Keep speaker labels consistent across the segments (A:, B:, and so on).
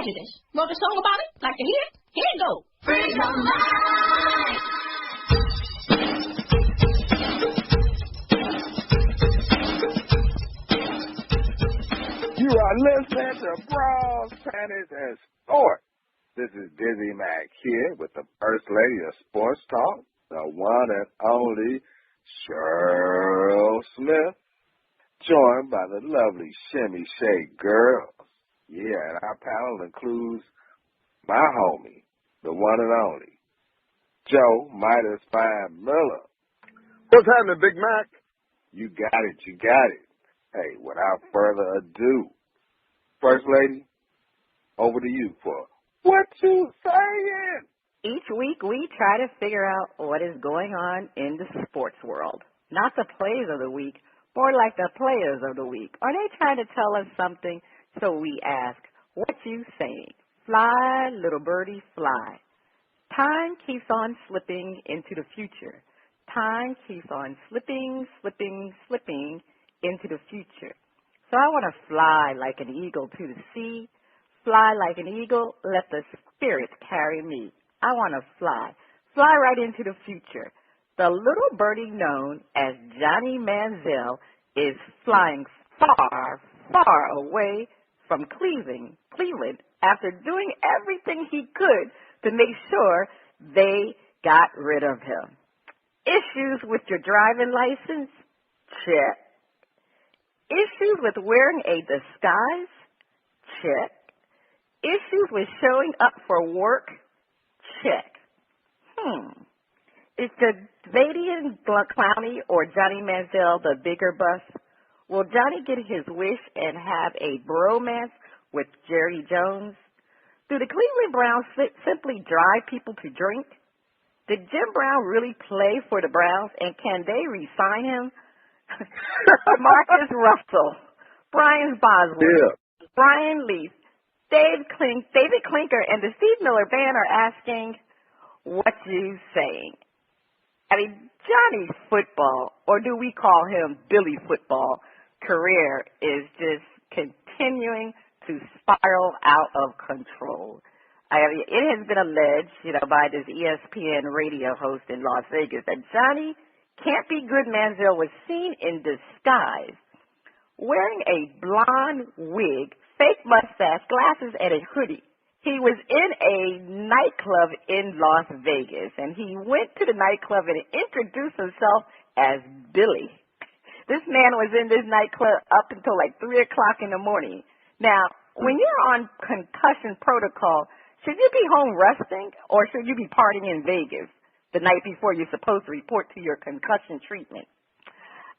A: Prejudice. Wrote a song about it? Like to hear it? Here it goes. Free your mind.
B: You are listening to Bras, Panties and Sports. This is Dizzie Mac here with the First Lady of Sports Talk, the one and only Cheryl Smith, joined by the lovely Shimmy Shake Girls. Yeah, and our panel includes my homie, the one and only, Joe Midas Mind Miller.
C: What's happening, Big Mac?
B: You got it, you got it. Hey, without further ado, First Lady, over to you for What You Saying?
D: Each week we try to figure out what is going on in the sports world. Not the plays of the week, more like the players of the week. Are they trying to tell us something? So we ask, what you saying? Fly, little birdie, fly. Time keeps on slipping into the future. Time keeps on slipping, slipping, slipping into the future. So I want to fly like an eagle to the sea. Fly like an eagle, let the spirit carry me. I want to fly right into the future. The little birdie known as Johnny Manziel is flying far, far away from Cleveland after doing everything he could to make sure they got rid of him. Issues with your driving license? Check. Issues with wearing a disguise? Check. Issues with showing up for work? Check. Is the Vadian Clowney or Johnny Manziel the bigger bust? Will Johnny get his wish and have a bromance with Jerry Jones? Do the Cleveland Browns simply drive people to drink? Did Jim Brown really play for the Browns, and can they re-sign him? Marcus Russell, Brian Boswell, Brian Leaf, David Klinker, and the Steve Miller Band are asking, what you saying? I mean, Johnny's football, or do we call him Billy Football, career is just continuing to spiral out of control. I mean, it has been alleged, by this ESPN radio host in Las Vegas that Johnny Can't Be Good Manziel was seen in disguise, wearing a blonde wig, fake mustache, glasses, and a hoodie. He was in a nightclub in Las Vegas, and he went to the nightclub and introduced himself as Billy. This man was in this nightclub up until like 3 o'clock in the morning. Now, when you're on concussion protocol, should you be home resting or should you be partying in Vegas the night before you're supposed to report to your concussion treatment?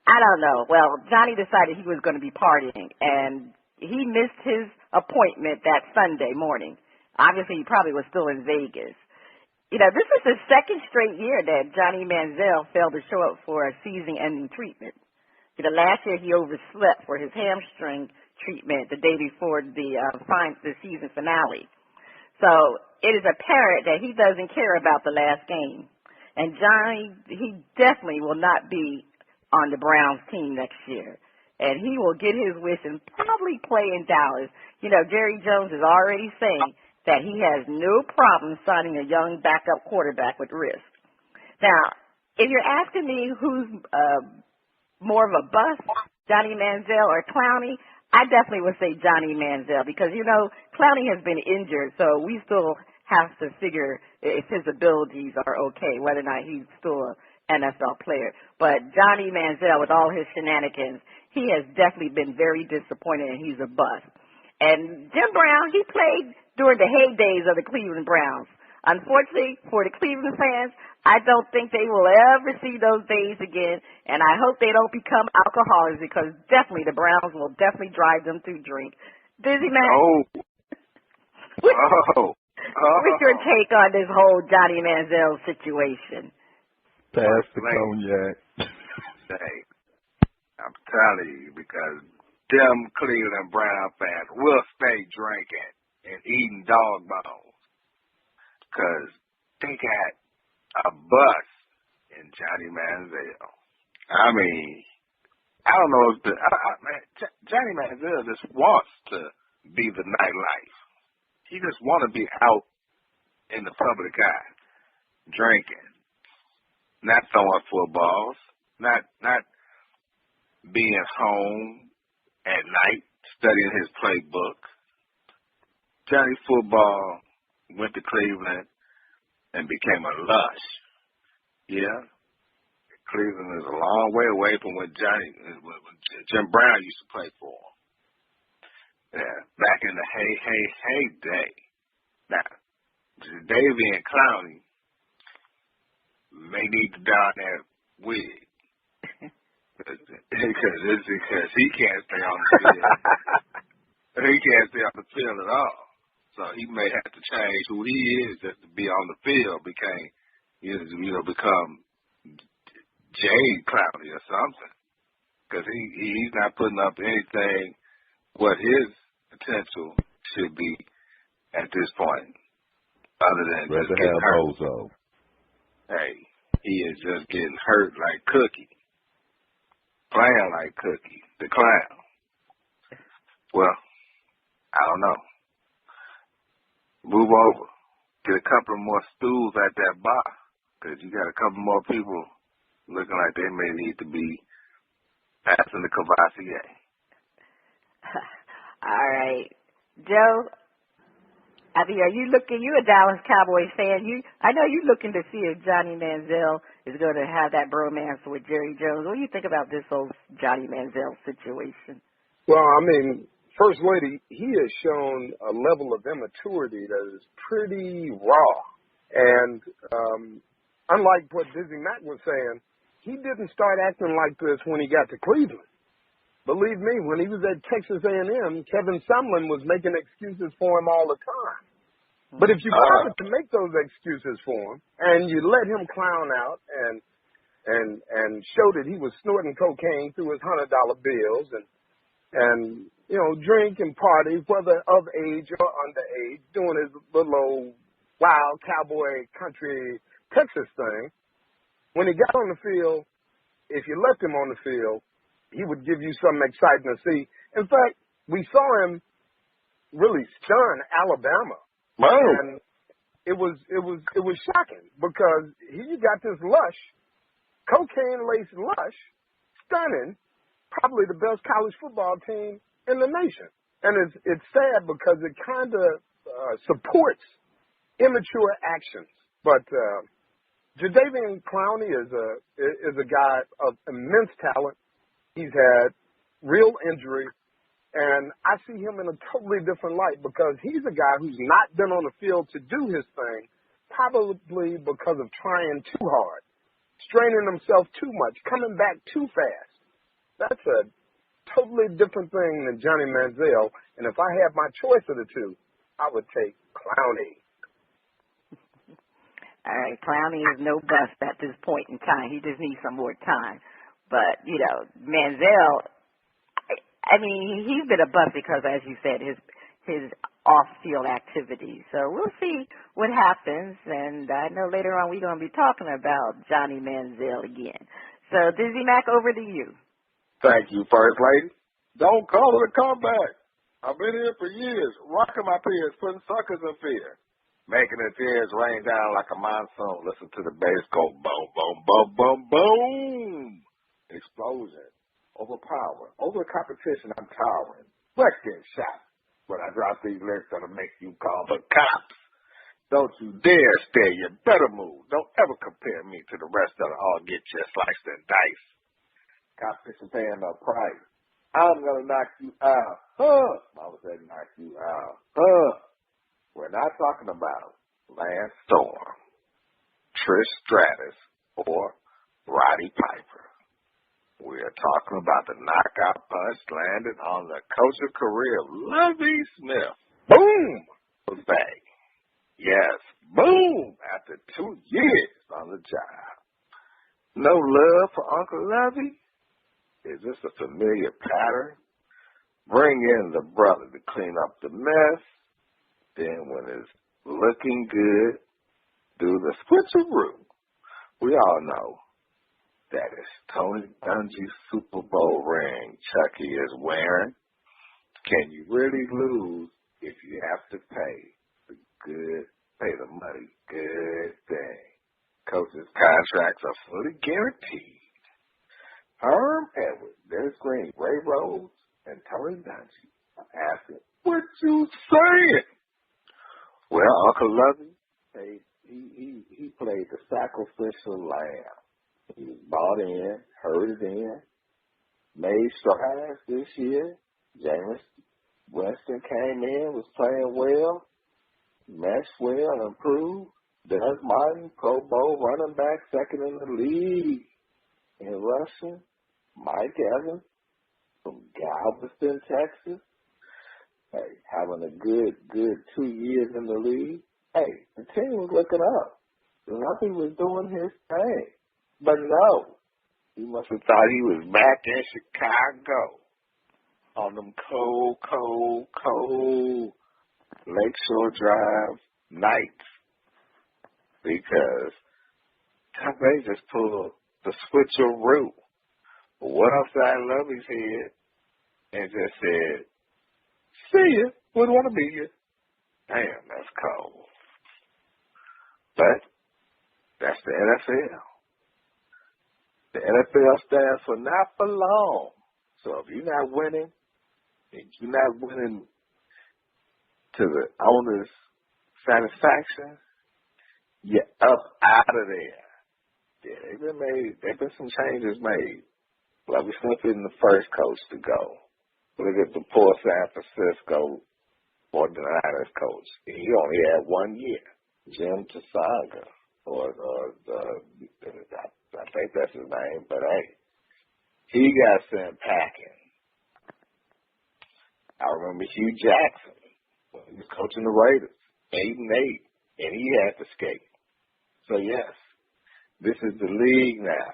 D: I don't know. Well, Johnny decided he was going to be partying, and he missed his appointment that Sunday morning. Obviously, he probably was still in Vegas. This is the second straight year that Johnny Manziel failed to show up for a season-ending treatment. Last year he overslept for his hamstring treatment the day before the season finale. So it is apparent that he doesn't care about the last game. And Johnny, he definitely will not be on the Browns team next year. And he will get his wish and probably play in Dallas. Jerry Jones is already saying that he has no problem signing a young backup quarterback with risk. Now, if you're asking me who's more of a bust, Johnny Manziel or Clowney, I definitely would say Johnny Manziel because, Clowney has been injured, so we still have to figure if his abilities are okay, whether or not he's still an NFL player. But Johnny Manziel, with all his shenanigans, he has definitely been very disappointed, and he's a bust. And Jim Brown, he played during the heydays of the Cleveland Browns. Unfortunately, for the Cleveland fans, I don't think they will ever see those days again, and I hope they don't become alcoholics because definitely the Browns will definitely drive them to drink. Dizzie Mac, what's your take on this whole Johnny Manziel situation?
C: Pass the cognac.
B: Hey, I'm telling you, because them Cleveland Brown fans will stay drinking and eating dog bones because they got a bus in Johnny Manziel. I mean, I don't know if Johnny Manziel just wants to be the nightlife. he just want to be out in the public eye, drinking, not throwing footballs, not being home at night studying his playbook. Johnny Football went to Cleveland and became a lush. Yeah. Cleveland is a long way away from when Jim Brown used to play for him. Yeah, back in the hey day. Now, Davey and Clowney may need to don that wig because he can't stay on the field. He can't stay on the field at all. So he may have to change who he is just to be on the field. Become Jade Clowney or something. Because he's not putting up anything what his potential should be at this point. Other than just getting hurt. Bozo. Hey, he is just getting hurt like Cookie. Playing like Cookie, the clown. Well, I don't know. Move over. Get a couple more stools at that bar. Because you got a couple more people looking like they may need to be passing the Cavassier.
D: All right. Joe, are you a Dallas Cowboys fan? I know you're looking to see if Johnny Manziel is going to have that bromance with Jerry Jones. What do you think about this whole Johnny Manziel situation?
C: Well, I mean, First Lady, he has shown a level of immaturity that is pretty raw. And unlike what Dizzie Mac was saying, he didn't start acting like this when he got to Cleveland. Believe me, when he was at Texas A&M, Kevin Sumlin was making excuses for him all the time. But if you bothered to make those excuses for him and you let him clown out and show that he was snorting cocaine through his $100 bills and drink and party, whether of age or underage, doing his little old wild cowboy country Texas thing, when he got on the field, if you left him on the field, he would give you something exciting to see. In fact, we saw him really stun Alabama.
B: Wow.
C: And it was shocking because he got this lush, cocaine-laced lush, stunning, probably the best college football team in the nation. And it's sad because it kind of supports immature actions. But Jadeveon Clowney is a guy of immense talent. He's had real injury, and I see him in a totally different light because he's a guy who's not been on the field to do his thing, probably because of trying too hard, straining himself too much, coming back too fast. That's a totally different thing than Johnny Manziel, and if I had my choice of the two, I would take Clowney.
D: All right, Clowney is no bust at this point in time. He just needs some more time. But, Manziel, I mean, he's been a bust because, as you said, his off-field activities. So we'll see what happens. And I know later on we're going to be talking about Johnny Manziel again. So, Dizzie Mac, over to you.
B: Thank you, First Lady. Don't call it a comeback. I've been here for years, rocking my peers, putting suckers in fear, making the tears rain down like a monsoon. Listen to the bass go boom, boom, boom, boom, boom. Explosion, overpower, over competition, I'm towering. Let's get shot. When I drop these lyrics, that'll make you call the cops. Don't you dare stare, you better move. Don't ever compare me to the rest of it. All get you sliced and diced. Competition paying no price. I'm gonna knock you out. Mama said knock you out. We're not talking about Lance Storm, Trish Stratus, or Roddy Piper. We're talking about the knockout punch landed on the coach's career of Lovie Smith. Boom! Was back. Yes, boom! After 2 years on the job. No love for Uncle Lovie? Is this a familiar pattern? Bring in the brother to clean up the mess. Then when it's looking good, do the switcheroo. We all know that is Tony Dungy's Super Bowl ring Chucky is wearing. Can you really lose if you have to pay contracts are fully guaranteed. Herm Edwards, Dennis Green, Ray Rhodes, and Tony Dungy are asking, what you saying? Well, Uncle Lovey, he played the sacrificial lamb. He was bought in, herded in, made strides this year. Jameis Winston came in, was playing well, meshed well, improved. Doug Martin, Pro Bowl running back, second in the league in rushing. Mike Evans from Galveston, Texas. Hey, having a good 2 years in the league. Hey, the team was looking up. Lumpy was doing his thing. But no, he must have thought he was back in Chicago on them cold Lakeshore Drive nights. Because they just pulled the switcheroo. What upside Lovey's head and just said, see ya, wouldn't want to be you. Damn, that's cold. But that's the NFL. The NFL stands for not for long. So if you're not winning, if you're not winning to the owner's satisfaction, you're up out of there. Yeah, they've been some changes made. Lovey Smith isn't the first coach to go. Look at the poor San Francisco 49ers coach. He only had 1 year. Jim Tsonga, I think that's his name, but hey, he got sent packing. I remember Hugh Jackson when he was coaching the Raiders, 8-8, and he had to skate. So yes, this is the league now.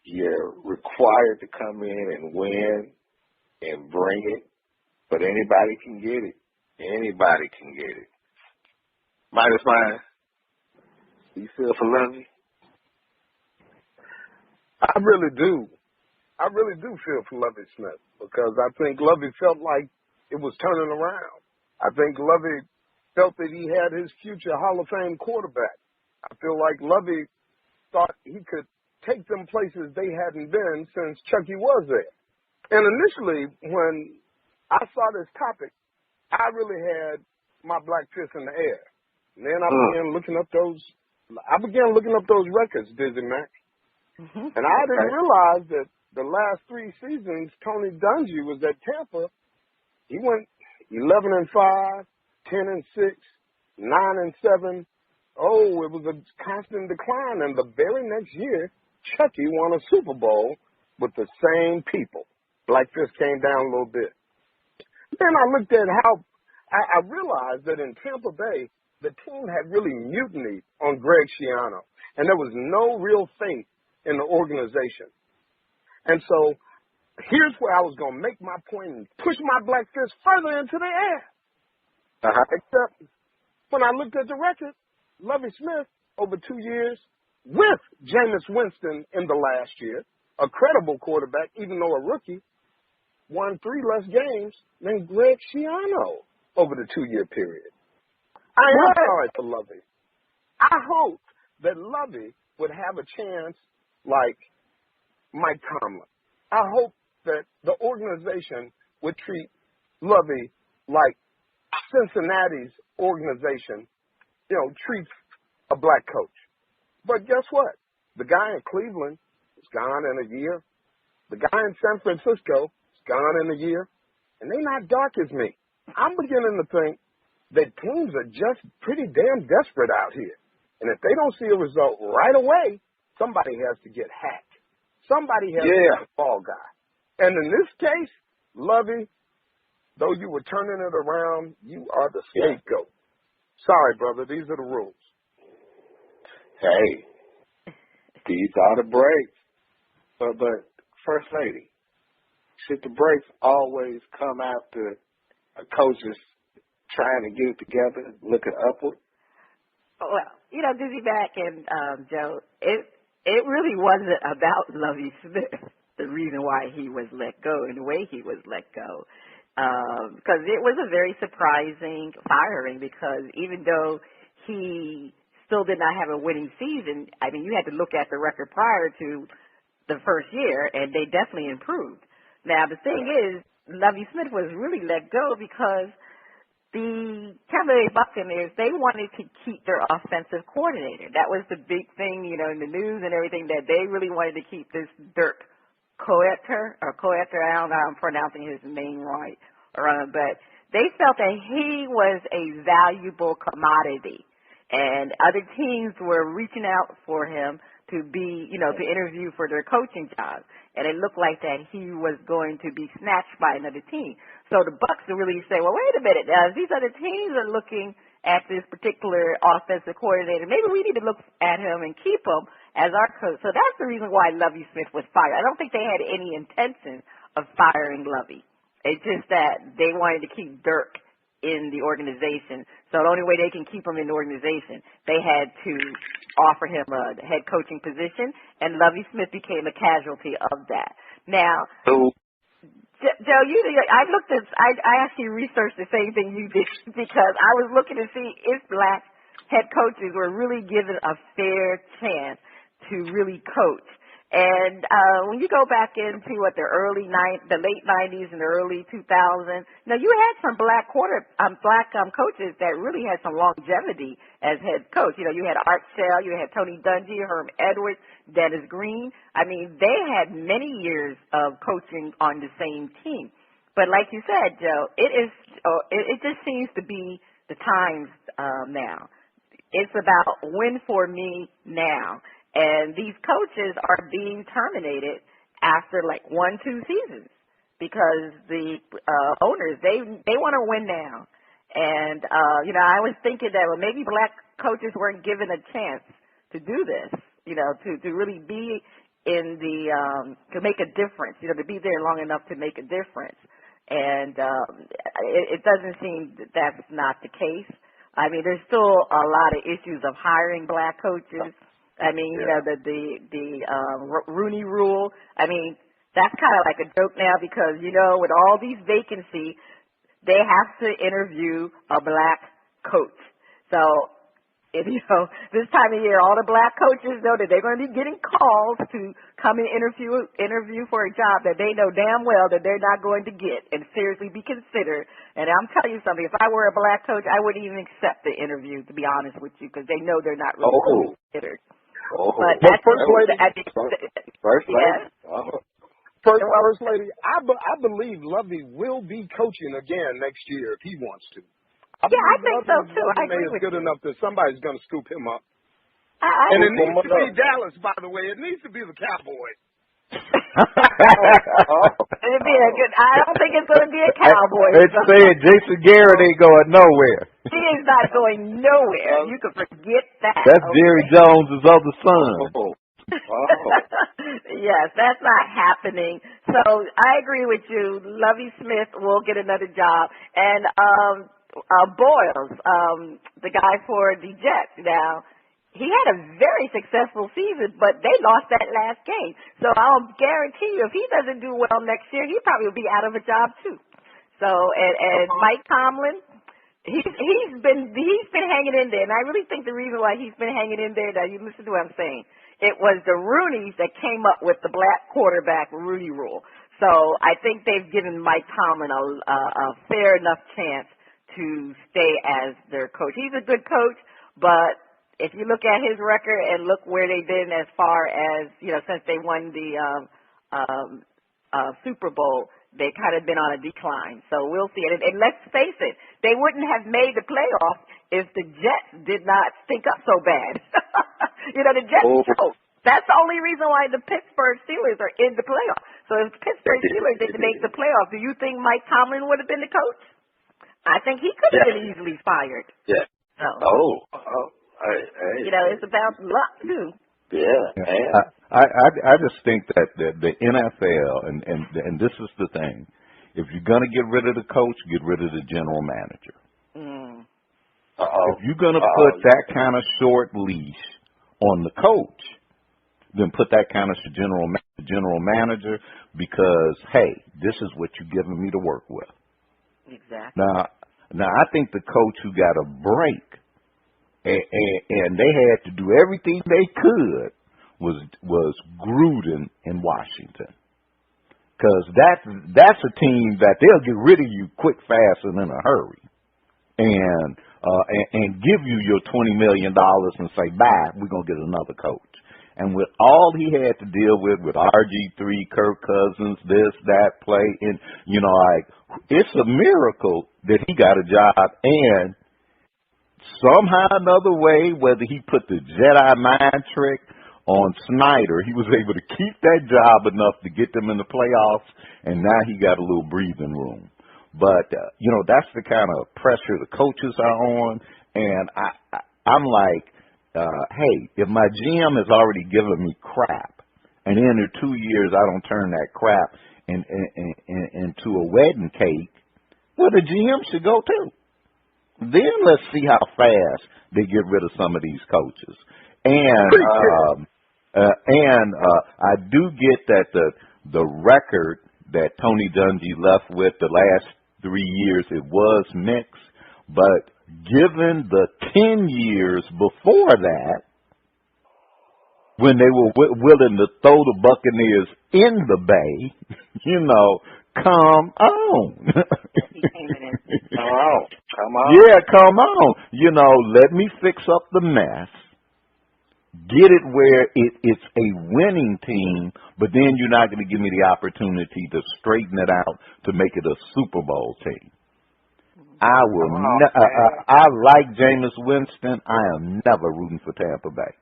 B: You're required to come in and win and bring it, but anybody can get it. Anybody can get it. Midas Mind, you feel for Lovey?
C: I really do. I really do feel for Lovey Smith because I think Lovey felt like it was turning around. I think Lovey felt that he had his future Hall of Fame quarterback. I feel like Lovey thought he could take them places they hadn't been since Chucky was there. And initially, when I saw this topic, I really had my black fist in the air. And then I began looking up those records, Dizzie Mac. Mm-hmm. And I didn't realize that the last 3 seasons Tony Dungy was at Tampa. He went 11-5, 10-6, 9-7. Oh, it was a constant decline. And the very next year, Chucky won a Super Bowl with the same people. Black fist came down a little bit. Then I looked at how I realized that in Tampa Bay, the team had really mutinied on Greg Schiano, and there was no real faith in the organization. And so here's where I was going to make my point and push my black fist further into the air. Except when I looked at the record, Lovey Smith, over 2 years, with Jameis Winston in the last year, a credible quarterback, even though a rookie, won 3 less games than Greg Schiano over the 2-year period. I am sorry for Lovey. I hope that Lovey would have a chance like Mike Tomlin. I hope that the organization would treat Lovey like Cincinnati's organization, treats a black coach. But guess what? The guy in Cleveland is gone in a year. The guy in San Francisco is gone in a year. And they're not dark as me. I'm beginning to think that teams are just pretty damn desperate out here. And if they don't see a result right away, somebody has to get hacked. Somebody has to be the fall guy. And in this case, Lovey, though you were turning it around, you are the scapegoat. Sorry, brother. These are the rules.
B: Hey, these are the breaks. But First Lady, should the breaks always come after a coach's trying to get it together, looking upward?
D: Well, Dizzie Mac and Joe, it really wasn't about Lovey Smith, the reason why he was let go and the way he was let go. Because it was a very surprising firing because even though he still did not have a winning season. I mean, you had to look at the record prior to the first year, and they definitely improved. Now, the thing is, Lovie Smith was really let go because the Tampa Bay Buccaneers, they wanted to keep their offensive coordinator. That was the big thing, in the news and everything, that they really wanted to keep this Dirk Coetter, I don't know how I'm pronouncing his name right, but they felt that he was a valuable commodity, and other teams were reaching out for him to be, to interview for their coaching job. And it looked like that he was going to be snatched by another team. So the Bucs really say, well, wait a minute, these other teams are looking at this particular offensive coordinator. Maybe we need to look at him and keep him as our coach. So that's the reason why Lovie Smith was fired. I don't think they had any intention of firing Lovie. It's just that they wanted to keep Dirk in the organization. So the only way they can keep him in the organization, they had to offer him a head coaching position, and Lovie Smith became a casualty of that. Now, Joe, I actually researched the same thing you did because I was looking to see if black head coaches were really given a fair chance to really coach. And when you go back into the late 90s and the early 2000s, now you had some black coaches that really had some longevity as head coach. You had Art Shell, you had Tony Dungy, Herm Edwards, Dennis Green. I mean, they had many years of coaching on the same team. But like you said, Joe, it just seems to be the times now. It's about win for me now. And these coaches are being terminated after 1-2 seasons because the owners, they want to win now. And, I was thinking that maybe black coaches weren't given a chance to do this, to really be in to make a difference, to be there long enough to make a difference. And it doesn't seem that's not the case. I mean, there's still a lot of issues of hiring black coaches. I mean, the Rooney Rule. I mean, that's kind of like a joke now because, with all these vacancies, they have to interview a black coach. So, this time of year, all the black coaches know that they're going to be getting calls to come and interview for a job that they know damn well that they're not going to get and seriously be considered. And I'm telling you something, if I were a black coach, I wouldn't even accept the interview, to be honest with you, because they know they're not really considered. But
C: First Lady, First Lady, I believe Lovie will be coaching again next year if he wants to.
D: I think so too. I agree with you.
C: Good enough that somebody's going to scoop him up.
D: And
C: it needs to be Dallas, by the way. It needs to be the Cowboys.
D: It'd be a good. I don't think it's going to be a Cowboys.
E: It's saying Jason Garrett ain't going nowhere.
D: He is not going nowhere. You can forget that.
E: That's Jerry Jones' other son.
D: Yes, that's not happening. So I agree with you. Lovie Smith will get another job, and Boyles, the guy for the Jets. Now, he had a very successful season, but they lost that last game. So I'll guarantee you, if he doesn't do well next year, he probably will be out of a job too. So and Mike Tomlin, he's been hanging in there, and I really think the reason why he's been hanging in there, now you listen to what I'm saying, it was the Rooneys that came up with the black quarterback Rooney Rule. So I think they've given Mike Tomlin a fair enough chance to stay as their coach. He's a good coach, but if you look at his record and look where they've been as far as, since they won the Super Bowl, they kind of been on a decline. So we'll see. And let's face it, they wouldn't have made the playoffs if the Jets did not stink up so bad. The Jets choked. That's the only reason why the Pittsburgh Steelers are in the playoffs. So if the Pittsburgh Steelers didn't make the playoffs, do you think Mike Tomlin would have been the coach? I think he could have been easily fired.
B: Yeah.
D: It's about luck too.
B: Yeah.
E: I just think that the NFL and this is the thing. If you're gonna get rid of the coach, get rid of the general manager. If you're gonna put that kind of short leash on the coach, then put that kind of general manager because hey, this is what you're giving me to work with.
D: Exactly.
E: Now I think the coach who got a break and they had to do everything they could was Gruden in Washington, because that's a team that they'll get rid of you quick, fast, and in a hurry, and give you your $20 million and say, bye, we're gonna get another coach. And with all he had to deal with RG3, Kirk Cousins, this, that, play, and it's a miracle that he got a job, and somehow another way, whether he put the Jedi mind trick on Snyder, he was able to keep that job enough to get them in the playoffs, and now he got a little breathing room. But, that's the kind of pressure the coaches are on, and I'm like, hey, if my GM has already given me crap, and in 2 years I don't turn that crap into a wedding cake, well, the GM should go too. Then let's see how fast they get rid of some of these coaches. And I do get that the record that Tony Dungy left with the last 3 years, it was mixed, but given the 10 years before that, when they were willing to throw the Buccaneers in the bay, come on.
B: Come on.
E: Yeah, come on. Let me fix up the mess. Get it where it's a winning team, but then you're not going to give me the opportunity to straighten it out to make it a Super Bowl team. I will. I like Jameis Winston. I am never rooting for Tampa Bay.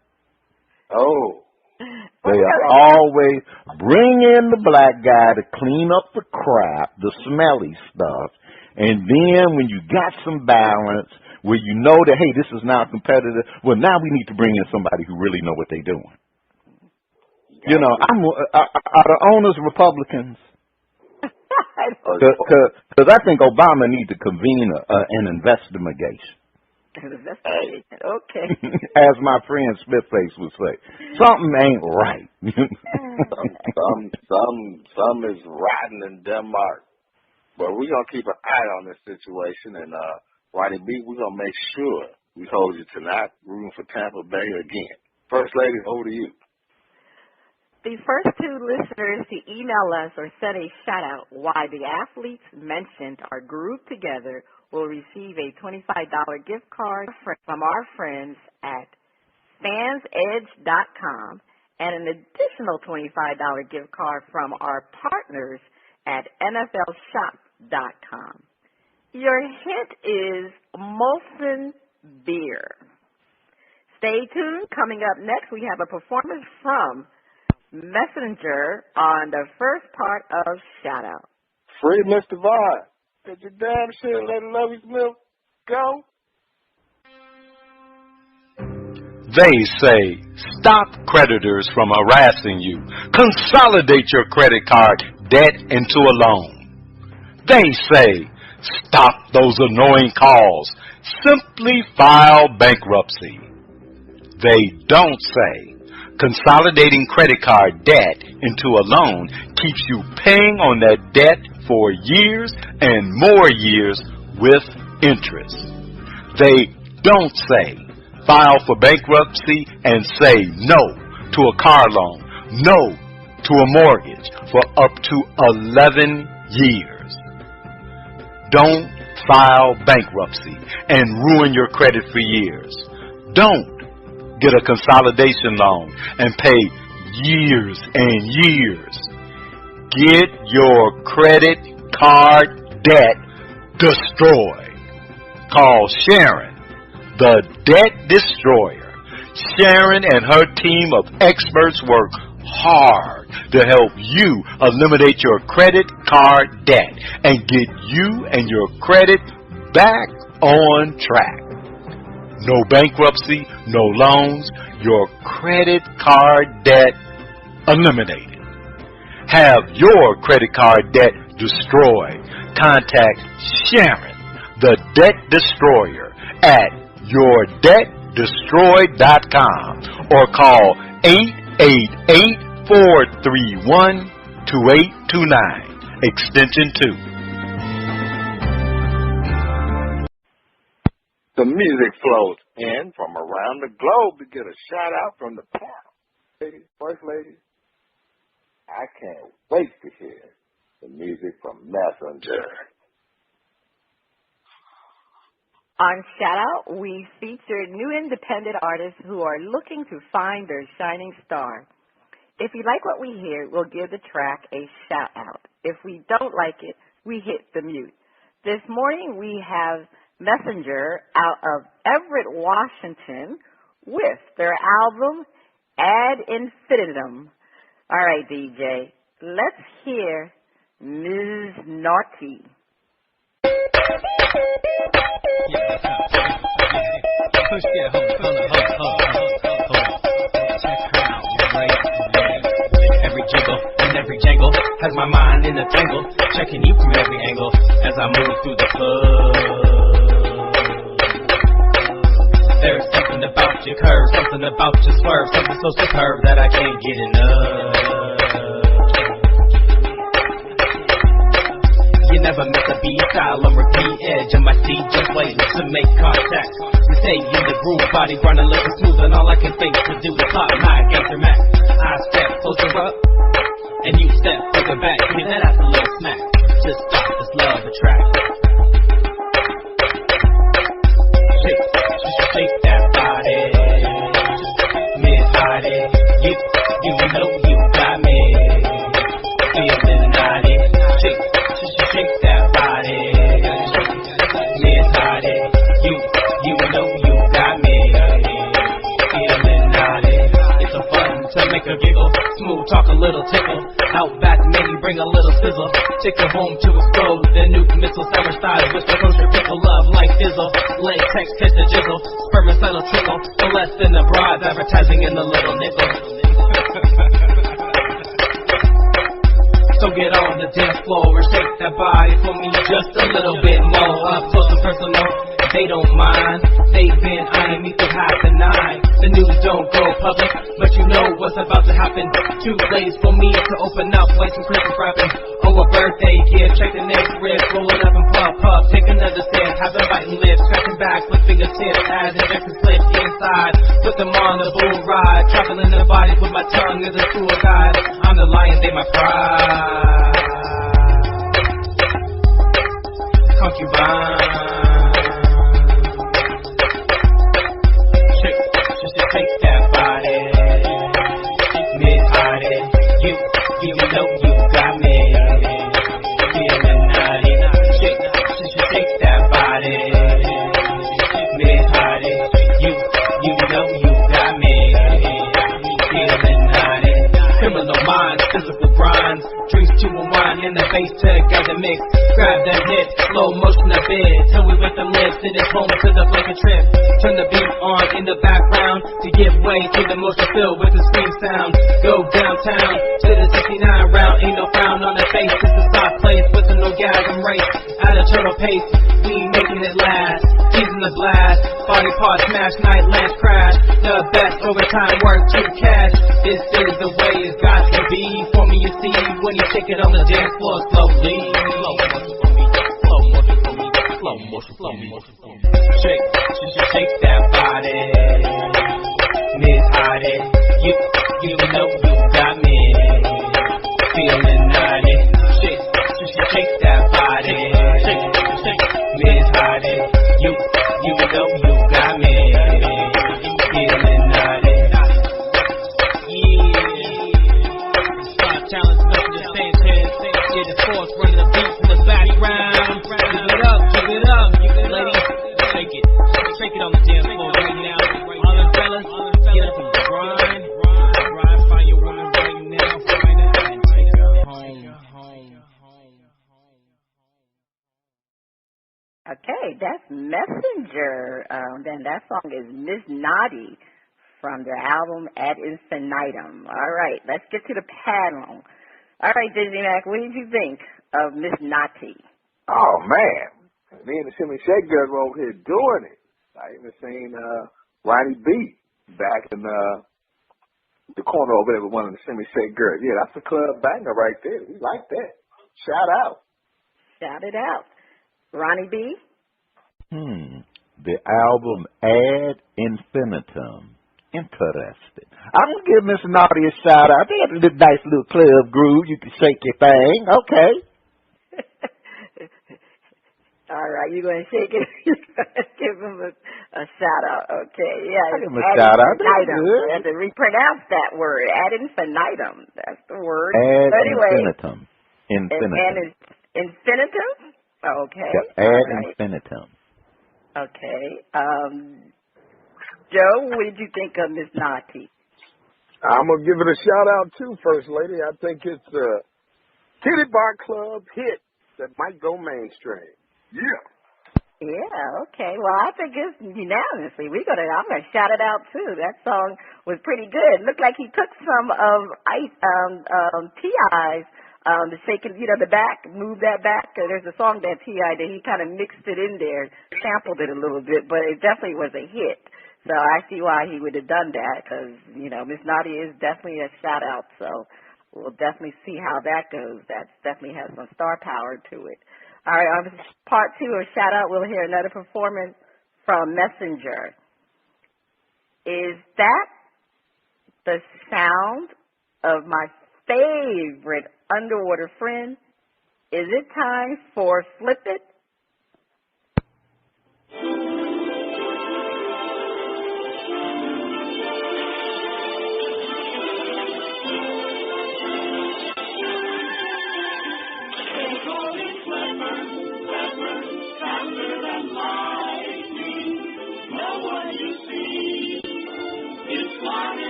B: Oh.
E: They are always bring in the black guy to clean up the crap, the smelly stuff, and then when you got some balance, where you know that, hey, this is now competitive, well, now we need to bring in somebody who really know what they're doing. Are the owners Republicans? Because I think Obama needs to convene an investigation.
D: Okay.
E: As my friend Smithface would say, something ain't right.
B: some is rotten in Denmark. But we're going to keep an eye on this situation, and Whitey B, we're going to make sure we hold you to not rooting for Tampa Bay again. First Lady, over to you.
D: The first two listeners to email us or send a shout-out why the athletes mentioned are grouped together will receive a $25 gift card from our friends at fansedge.com and an additional $25 gift card from our partners at nflshop.com. Your hint is Molson Beer. Stay tuned. Coming up next, we have a performance from Messenger on the first part of Shout Out.
B: Free Mr. Vaughn. Did you damn sure let Lovey's Milk go?
F: They say, stop creditors from harassing you. Consolidate your credit card debt into a loan. They say, stop those annoying calls. Simply file bankruptcy. They don't say, consolidating credit card debt into a loan keeps you paying on that debt for years and more years with interest. They don't say, file for bankruptcy and say no to a car loan, no to a mortgage for up to 11 years. Don't file bankruptcy and ruin your credit for years. Don't get a consolidation loan and pay years and years. Get your credit card debt destroyed. Call Sharon, the debt destroyer. Sharon and her team of experts work hard to help you eliminate your credit card debt and get you and your credit back on track. No bankruptcy, no loans, your credit card debt eliminated. Have your credit card debt destroyed. Contact Sharon, the debt destroyer, at yourdebtdestroyed.com or call 888-431-2829, extension 2.
B: The music flows in from around the globe to get a shout out from the panel. Ladies, first ladies, I can't wait to hear the music from Messenger.
D: On Shout Out, we feature new independent artists who are looking to find their shining star. If you like what we hear, we'll give the track a shout out. If we don't like it, we hit the mute. This morning we have Messenger out of Everett, Washington with their album Ad Infinitum. All right, DJ, let's hear Ms. Naughty.
G: Push that hold. Check her out, right? Every jiggle and every jangle has my mind in a tangle, checking you from every angle as I move through the club. There's something about your curve, something about your swerve, something so superb that I can't get enough. You never miss a beat, style on repeat, edge on my seat, just waiting to make contact. You stay in the groove, body running like a smooth, and all I can think to do is pop my after Mac. I step closer up, and you step further back. Give me that ass a little smack, just stop this love attract. Shake that body, mid-body. You know you got me feeling naughty. Shake that body, mid-body. You know you got me feeling naughty. It's a fun to make a giggle, smooth talk, a little tickle. Out back, maybe bring a little sizzle. Take her home to explode the nuke missile. Summer style, whisper, close your pickle, love like Dizzle. Latex, catch the jizzle, spermicidal trickle. No less than the brides, advertising in the little nickel. So get on the dance floor and shake that body for me just a little bit more. Up close and personal, they don't mind. They've been eyeing me through half the night. The news don't go public, but you know what's about to happen. Too late for me to open up, like some Christmas wrapping. Oh, a birthday gift, check the next rib, rolling up and puff, take another sip, have them biting lips, scratching back with fingertips, as injections slip inside, put them on the bull ride, traveling the body with my tongue as a tour guide. I'm the lion, they my pride. Concubine. Shake that body, mid-body. You know you got me feeling naughty. Shake that body, mid-body. You know you got me feeling naughty. Criminal minds, physical grinds, drinks to unwind in the face together mix. Grab that hit, slow motion a bit, till we with them lips, and it's home to the blanket trip. Turn the beat on in the background to give way to the motion filled with the scream sound. Go downtown to the 69 round, ain't no frown on the face. It's a soft place with an orgasm rate at a turtle pace. We making it last, teasing the blast, body parts smash, night lamps crash. The best overtime work to cash. This is the way it's got to be. For me, you see when you shake it on the dance floor slowly. Slow motion for me. Shake that body, mid-body. You know you got me feeling naughty. Shake that body, mid-body. You know you got me feeling naughty. Yeah, 5 talents, nothing to say. Yeah, the force running the beat in the background. Give it up, ladies. Shake it on the dance floor right now. All the fellas, get up and grind. Find your woman right now, and take her home.
D: Okay, that's Messenger. Then that song is Miss Naughty from their album Ad Infinitum. All right, let's get to the panel. All right, Dizzie Mac, what did you think of Miss Naughty?
B: Oh, man. Me and the Shimmy Shake Girls were over here doing it. I even seen Ronnie B back in the corner over there with one of the Shimmy Shake Girls. Yeah, that's a club banger right there. We like that. Shout out.
D: Shout it out. Ronnie B?
E: the album Ad Infinitum. Interesting. I'm going to give Miss Naughty a shout out. They had a nice little club groove. You can shake your thing. Okay.
D: All right, you're going to shake it. You're going to give him a shout out. Okay, yeah.
E: I'll give him a shout out.
D: You have to repronounce that word. Ad infinitum. That's the word.
E: Ad
D: anyway,
E: infinitum.
D: And infinitum? Okay.
E: Yeah, ad infinitum.
D: Okay. Joe, what did you think of Miss Naughty?
C: I'm going to give it a shout out too, First Lady. I think it's a Kitty Bar Club hit that might go mainstream. Yeah.
D: Yeah, okay. Well, I think it's unanimously. I'm gonna shout it out too. That song was pretty good. Looked like he took some of T.I.'s the shaking, the back, move that back. There's a song that T.I. did. He kind of mixed it in there, sampled it a little bit, but it definitely was a hit. So I see why he would have done that because, Miss Naughty is definitely a shout-out. So we'll definitely see how that goes. That definitely has some star power to it. All right, on part 2 of shout-out, we'll hear another performance from Messenger. Is that the sound of my favorite underwater friend? Is it time for Flip It?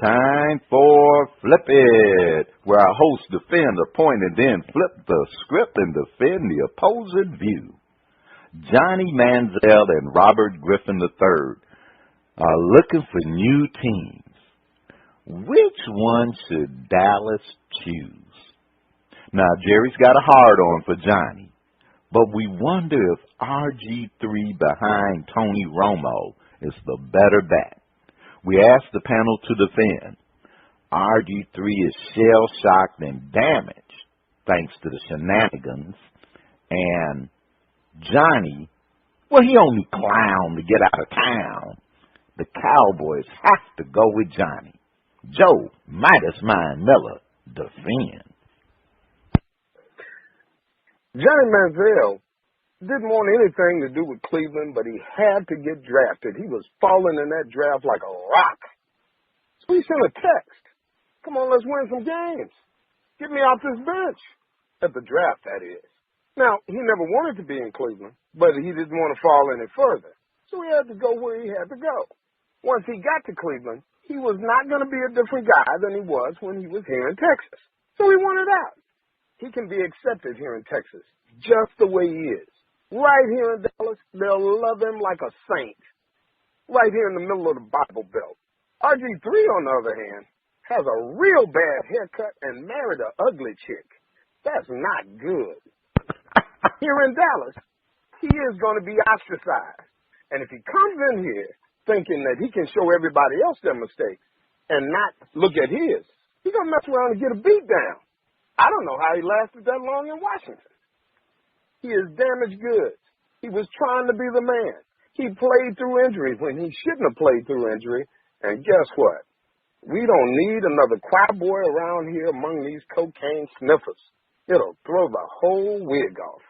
E: Time for Flip It, where our hosts defend a point and then flip the script and defend the opposing view. Johnny Manziel and Robert Griffin III are looking for new teams. Which one should Dallas choose? Now, Jerry's got a hard-on for Johnny, but we wonder if RG3 behind Tony Romo is the better bet. We asked the panel to defend. RG3 is shell-shocked and damaged thanks to the shenanigans. And Johnny, well, he only clowned to get out of town. The Cowboys have to go with Johnny. Joe, Midas Mind Miller, defend.
C: Johnny Manziel didn't want anything to do with Cleveland, but he had to get drafted. He was falling in that draft like a rock. So he sent a text. Come on, let's win some games. Get me off this bench. At the draft, that is. Now, he never wanted to be in Cleveland, but he didn't want to fall any further. So he had to go where he had to go. Once he got to Cleveland, he was not going to be a different guy than he was when he was here in Texas. So he wanted out. He can be accepted here in Texas just the way he is. Right here in Dallas, they'll love him like a saint. Right here in the middle of the Bible Belt. RG3, on the other hand, has a real bad haircut and married an ugly chick. That's not good. Here in Dallas, he is going to be ostracized. And if he comes in here thinking that he can show everybody else their mistakes and not look at his, he's going to mess around and get a beat down. I don't know how he lasted that long in Washington. He is damaged goods. He was trying to be the man. He played through injury when he shouldn't have played through injury. And guess what? We don't need another choir boy around here among these cocaine sniffers. It'll throw the whole wig off.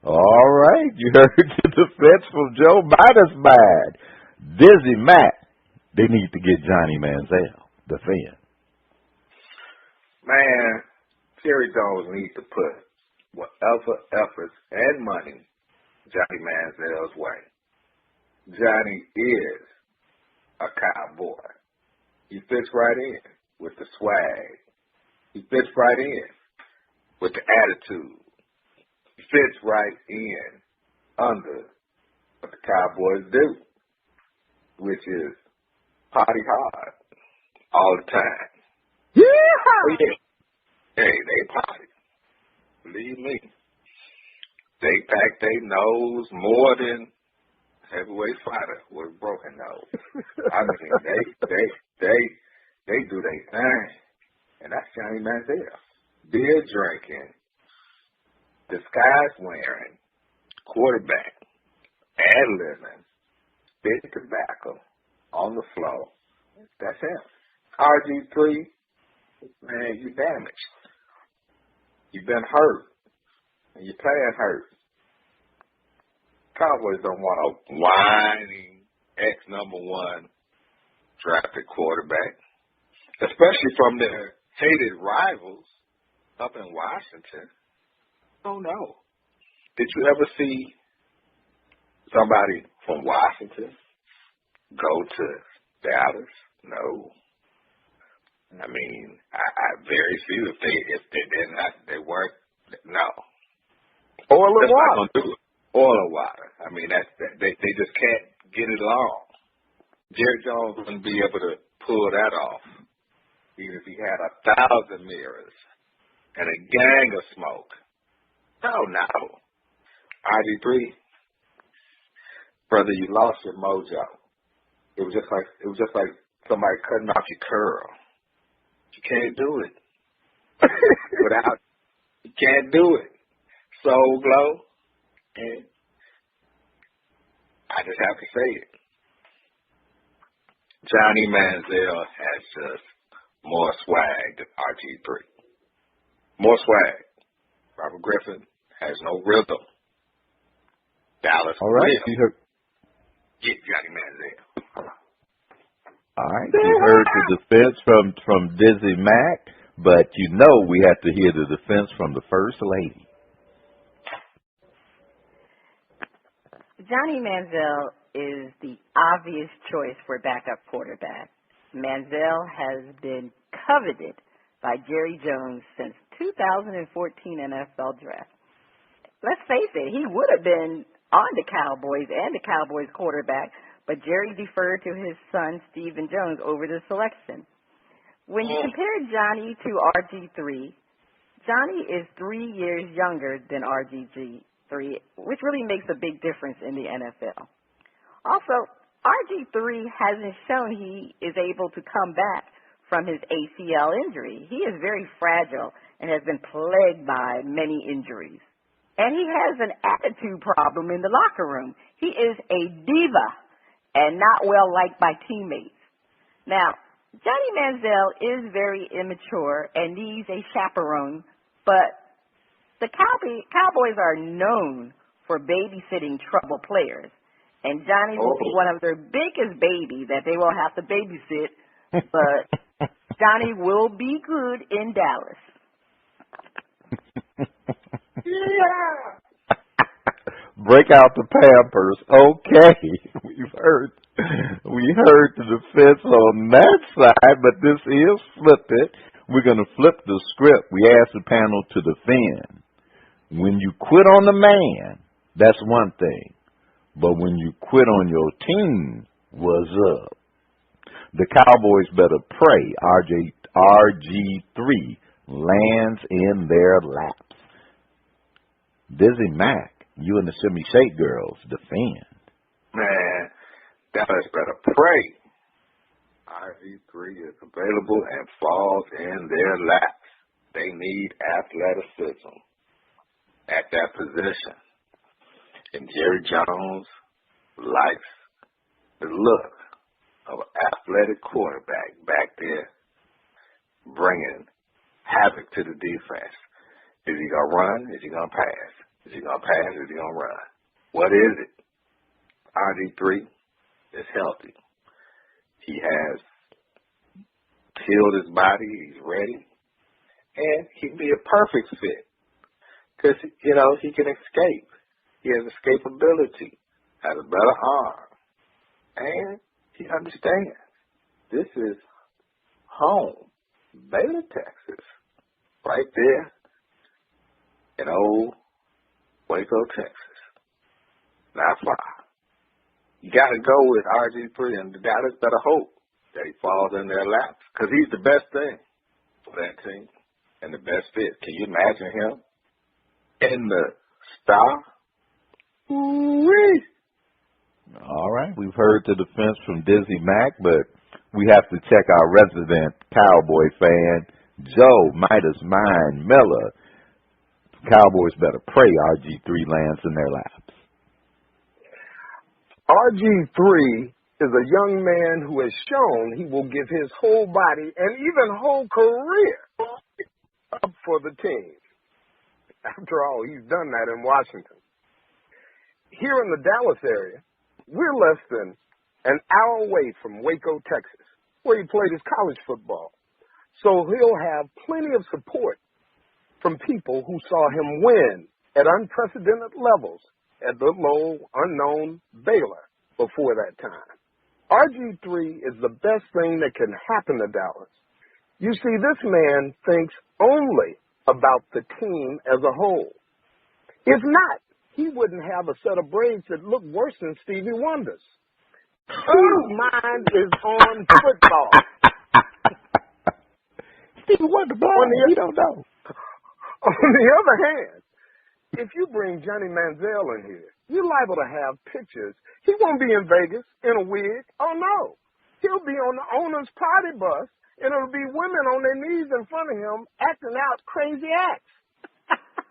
E: All right, you heard the defense from Joe Midas Mind. Dizzie Mac, they need to get Johnny Manziel. Defend.
B: Man, Terry Jones needs to put whatever efforts and money Johnny Manziel's way. Johnny is a cowboy. He fits right in with the swag. He fits right in with the attitude. He fits right in under what the Cowboys do, which is party hard all the time. Oh, yeah. Hey, they party. Believe me. They pack their nose more than heavyweight fighter with broken nose. I mean, they do their thing. And that's Johnny Manziel. Beer drinking, disguise wearing, quarterback, ad-libbing, spit tobacco on the floor. That's him. RG3, man, you damaged. You've been hurt. And you're playing hurt. Cowboys don't want a whining ex-number 1 drafted quarterback, especially from their hated rivals up in Washington. Oh, no. Did you ever see somebody from Washington go to Dallas? No. I mean, I very few. If they weren't. No.
C: Oil and water.
B: Oil and water. I mean, they just can't get it along. Jerry Jones wouldn't be able to pull that off, even if he had 1,000 mirrors and a gang of smoke. Oh no. RG3, brother, you lost your mojo. It was just like somebody cutting off your curl. You can't do it. You can't do it. Soul glow, and I just have to say it. Johnny Manziel has just more swag than RG3. More swag. Robert Griffin has no rhythm. Dallas will get Johnny Manziel.
E: All right, you heard the defense from Dizzie Mac, but you know we have to hear the defense from the First Lady.
D: Johnny Manziel is the obvious choice for backup quarterback. Manziel has been coveted by Jerry Jones since 2014 NFL draft. Let's face it, he would have been on the Cowboys and the Cowboys quarterback, but Jerry deferred to his son, Stephen Jones, over the selection. When you compare Johnny to RG3, Johnny is 3 years younger than RG3, which really makes a big difference in the NFL. Also, RG3 hasn't shown he is able to come back from his ACL injury. He is very fragile and has been plagued by many injuries. And he has an attitude problem in the locker room. He is a diva and not well liked by teammates. Now, Johnny Manziel is very immature and needs a chaperone, but the Cowboys are known for babysitting trouble players. And Johnny will be one of their biggest babies that they will have to babysit, but Johnny will be good in Dallas.
B: Yeah.
E: Break out the Pampers. Okay, we heard the defense on that side, but this is Flip It. We're going to flip the script. We asked the panel to defend. When you quit on the man, that's one thing. But when you quit on your team, what's up? The Cowboys better pray RG3 lands in their laps. Dizzie Mac, you and the Shimmy Shake Girls defend.
B: Man, Dallas better pray RG3 is available and falls in their laps. They need athleticism at that position. And Jerry Jones likes the look of an athletic quarterback back there bringing havoc to the defense. Is he going to run? Is he going to pass? Is he going to pass? Is he going to run? What is it? RG3 is healthy. He has healed his body. He's ready. And he'd be a perfect fit because, he can escape. He has escapability, has a better arm, and he understands. This is home, Baylor, Texas, right there in old Waco, Texas. Not far. You got to go with RG3, and the Dallas better hope that he falls in their laps because he's the best thing for that team and the best fit. Can you imagine him in the star? Ooh-wee.
E: All right, we've heard the defense from Dizzie Mac, but we have to check our resident Cowboy fan, Joe Midas Mind Miller. Cowboys better pray RG3 lands in their laps.
C: RG3 is a young man who has shown he will give his whole body and even whole career up for the team. After all, he's done that in Washington. Here in the Dallas area, we're less than an hour away from Waco, Texas, where he played his college football. So he'll have plenty of support from people who saw him win at unprecedented levels at the low, unknown Baylor before that time. RG3 is the best thing that can happen to Dallas. You see, this man thinks only about the team as a whole. If not, he wouldn't have a set of braids that look worse than Stevie Wonder's. His mind is on football.
E: Stevie Wonder, we don't know.
C: On the other hand, if you bring Johnny Manziel in here, you're liable to have pictures. He won't be in Vegas in a wig. Oh, no. He'll be on the owner's party bus, and it'll be women on their knees in front of him acting out crazy acts.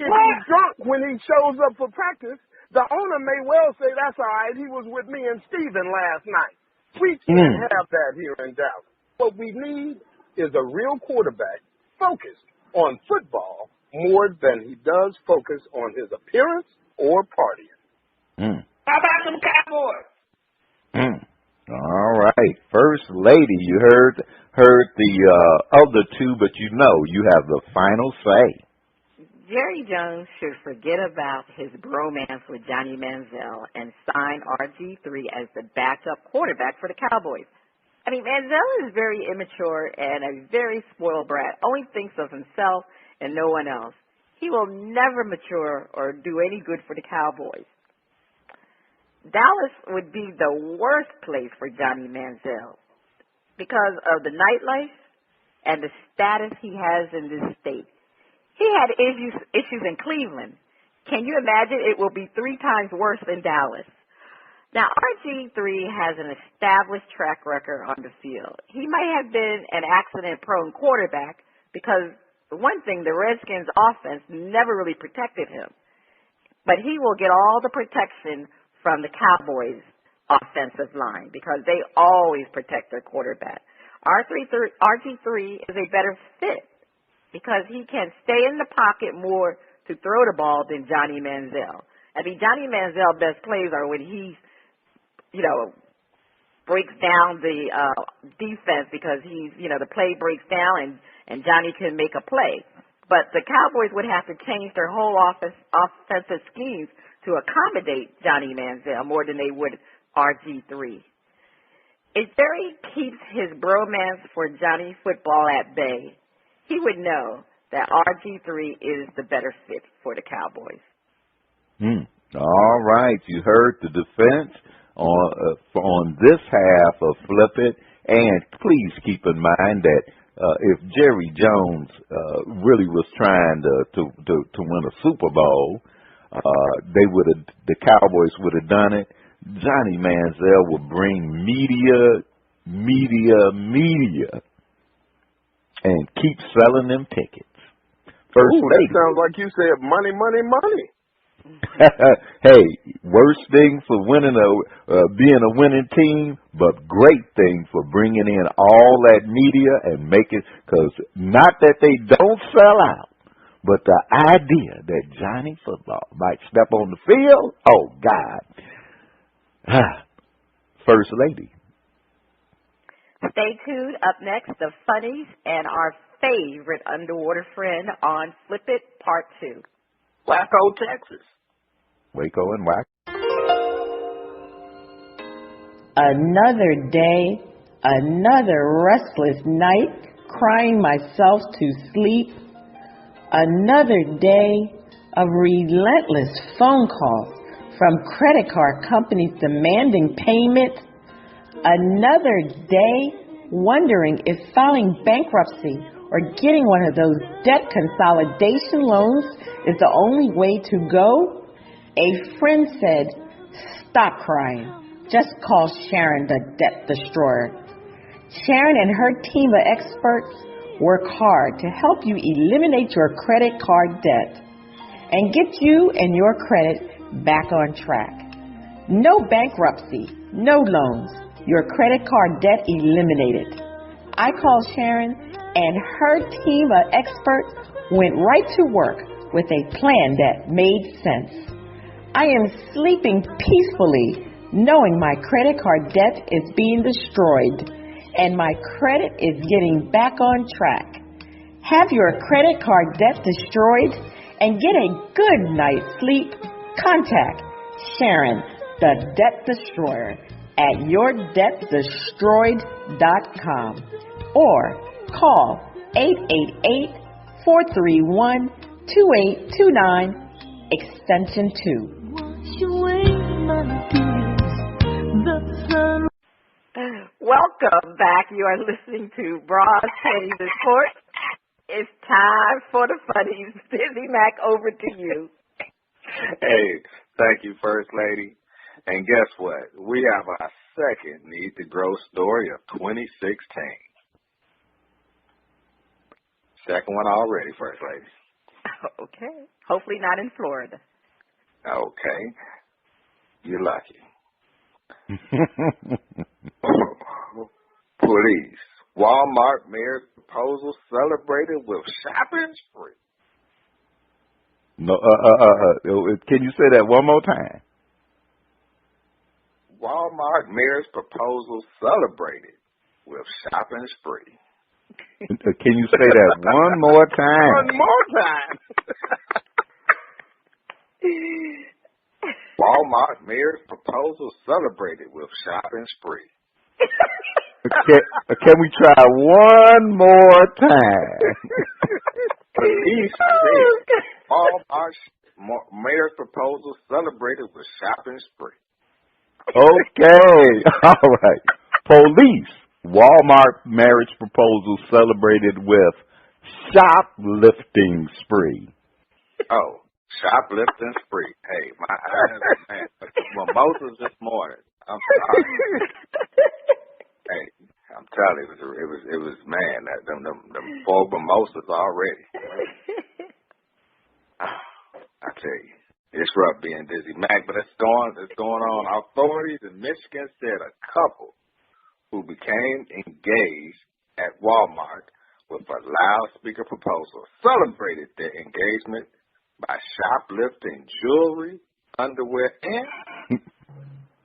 C: If he's drunk when he shows up for practice, the owner may well say, that's all right, he was with me and Steven last night. We can't have that here in Dallas. What we need is a real quarterback focused on football more than he does focus on his appearance or partying.
A: How about them Cowboys?
E: All right. First Lady, you heard the other two, but you know you have the final say.
D: Jerry Jones should forget about his bromance with Johnny Manziel and sign RG3 as the backup quarterback for the Cowboys. I mean, Manziel is very immature and a very spoiled brat, only thinks of himself and no one else. He will never mature or do any good for the Cowboys. Dallas would be the worst place for Johnny Manziel because of the nightlife and the status he has in this state. He had issues in Cleveland. Can you imagine? It will be 3 times worse than Dallas. Now, RG3 has an established track record on the field. He might have been an accident-prone quarterback because, for one thing, the Redskins' offense never really protected him. But he will get all the protection from the Cowboys' offensive line because they always protect their quarterback. RG3 is a better fit because he can stay in the pocket more to throw the ball than Johnny Manziel. I mean, Johnny Manziel's best plays are when he, breaks down the defense because the play breaks down and Johnny can make a play. But the Cowboys would have to change their whole offensive schemes to accommodate Johnny Manziel more than they would RG3. If Jerry keeps his bromance for Johnny football at bay, he would know that RG3 is the better fit for the Cowboys.
E: All right, you heard the defense on this half of Flip It, and please keep in mind that if Jerry Jones really was trying to win a Super Bowl, the Cowboys would have done it. Johnny Manziel would bring media, and keep selling them tickets. First Lady.
C: That sounds like you said money, money, money.
E: Hey, worst thing for winning being a winning team, but great thing for bringing in all that media and making, because not that they don't sell out, but the idea that Johnny Football might step on the field, oh God. First Lady.
D: Stay tuned. Up next, the funnies and our favorite underwater friend on Flip It Part 2.
A: Waco, Texas.
E: Waco and Waco.
H: Another day, another restless night, crying myself to sleep. Another day of relentless phone calls from credit card companies demanding payment. Another day wondering if filing bankruptcy or getting one of those debt consolidation loans is the only way to go? A friend said, stop crying. Just call Sharon, the debt destroyer. Sharon and her team of experts work hard to help you eliminate your credit card debt and get you and your credit back on track. No bankruptcy, no loans, your credit card debt eliminated. I called Sharon and her team of experts went right to work with a plan that made sense. I am sleeping peacefully knowing my credit card debt is being destroyed and my credit is getting back on track. Have your credit card debt destroyed and get a good night's sleep? Contact Sharon, the Debt Destroyer, at yourdebtdestroyed.com or call 888-431-2829, extension 2.
D: Welcome back. You are listening to Bras, Panties and Sports. It's time for the funnies. Dizzie Mac, over to you.
B: Hey, thank you, First Lady. And guess what? We have our second Need to Grow story of 2016. Second one already, First Lady.
D: Okay. Hopefully not in Florida.
B: Okay. You're lucky. Police. Walmart mayor's proposal celebrated with shopping spree.
E: No, can you say that one more time?
B: Walmart mayor's proposal celebrated with shopping spree.
E: Can you say that one more time?
C: One more time.
B: Walmart mayor's proposal celebrated with shopping spree.
E: Can we try one more time?
B: Police said Walmart mayor's proposal celebrated with shopping spree.
E: Okay, all right. Police. Walmart marriage proposal celebrated with shoplifting spree.
B: Oh, shoplifting spree. Hey, my eyes, man. Mimosas this morning. I'm sorry. Hey, I'm telling you, it was man. Them 4 mimosas already. I tell you, it's rough being Dizzie Mac, but it's going on. Authorities in Michigan said a couple who became engaged at Walmart with a loudspeaker proposal celebrated their engagement by shoplifting jewelry, underwear, and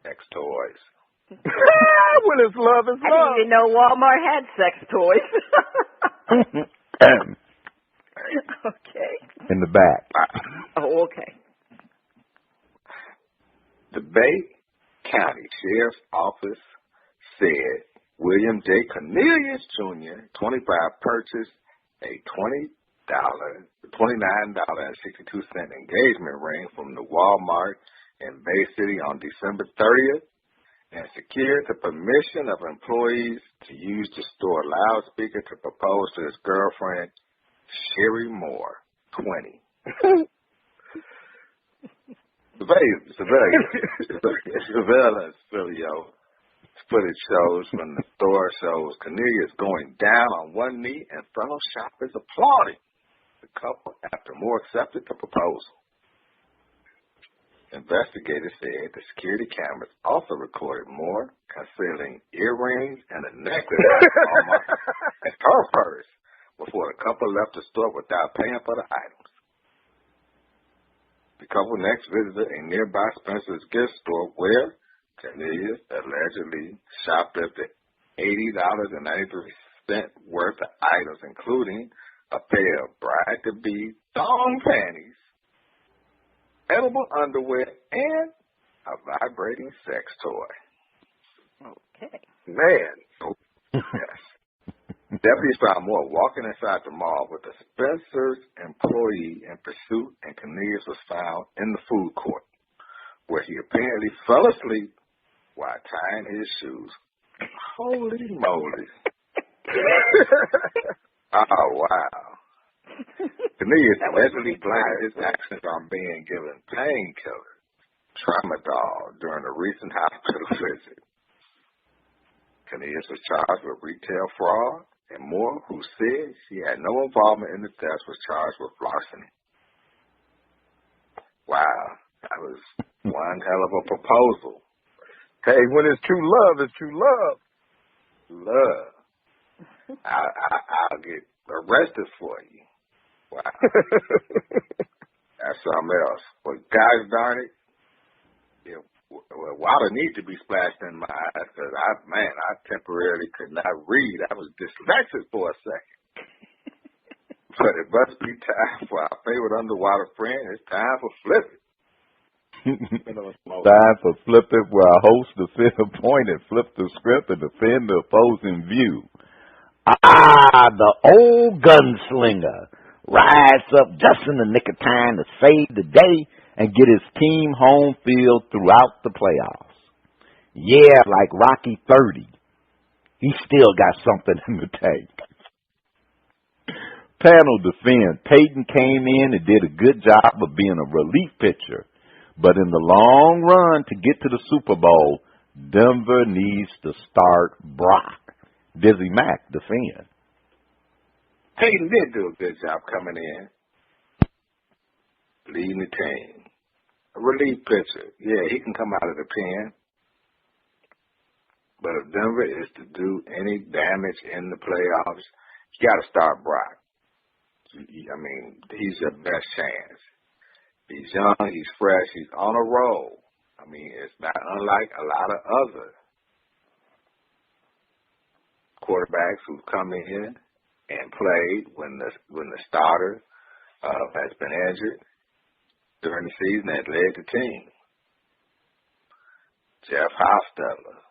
B: sex toys.
C: When it's love, it's
D: I
C: love.
D: didn't even know Walmart had sex toys. Okay.
E: In the back.
D: Oh, okay.
B: The Bay County Sheriff's Office said William J. Cornelius Jr., 25, purchased a $29.62 engagement ring from the Walmart in Bay City on December 30th and secured the permission of employees to use the store loudspeaker to propose to his girlfriend, Sherry Moore, 20. Surveillance video footage shows from the store shows Cornelius going down on one knee and fellow shoppers applauding the couple after Moore accepted the proposal. Investigators said the security cameras also recorded Moore concealing earrings and a necklace in her purse before the couple left the store without paying for the items. The couple next visited a nearby Spencer's gift store where Cornelius allegedly shoplifted $80.93 worth of items, including a pair of bride-to-be thong panties, edible underwear, and a vibrating sex toy.
D: Okay.
C: Man.
B: Yes. Deputies found Moore walking inside the mall with a Spencer's employee in pursuit, and Cornelius was found in the food court, where he apparently fell asleep while tying his shoes. Holy moly. Oh, wow. Cornelius allegedly blamed his actions on being given painkiller, tramadol, during a recent hospital visit. Cornelius was charged with retail fraud, and Moore, who said she had no involvement in the theft, was charged with larceny. Wow, that was one hell of a proposal.
C: Hey, when it's true love, it's true love.
B: Love. I'll get arrested for you. Wow. That's something else. But guys, darn it, water needs to be splashed in my eyes because I temporarily could not read. I was dyslexic for a second. But it must be time for our favorite underwater friend. It's time for Flip It.
E: Time for Flip It, where our host defend a point and flip the script and defend the opposing view. The old gunslinger rides up just in the nick of time to save the day and get his team home field throughout the playoffs. Yeah, like Rocky 30. He still got something in the tank. Panel defend. Peyton came in and did a good job of being a relief pitcher. But in the long run to get to the Super Bowl, Denver needs to start Brock. Dizzie Mac defend.
B: Peyton did do a good job coming in, leading the team. A relief pitcher. Yeah, he can come out of the pen. But if Denver is to do any damage in the playoffs, you got to start Brock. I mean, he's your best chance. He's young, he's fresh, he's on a roll. I mean, it's not unlike a lot of other quarterbacks who've come in and played when the starter has been injured during the season and led the team. Jeff Hostetler.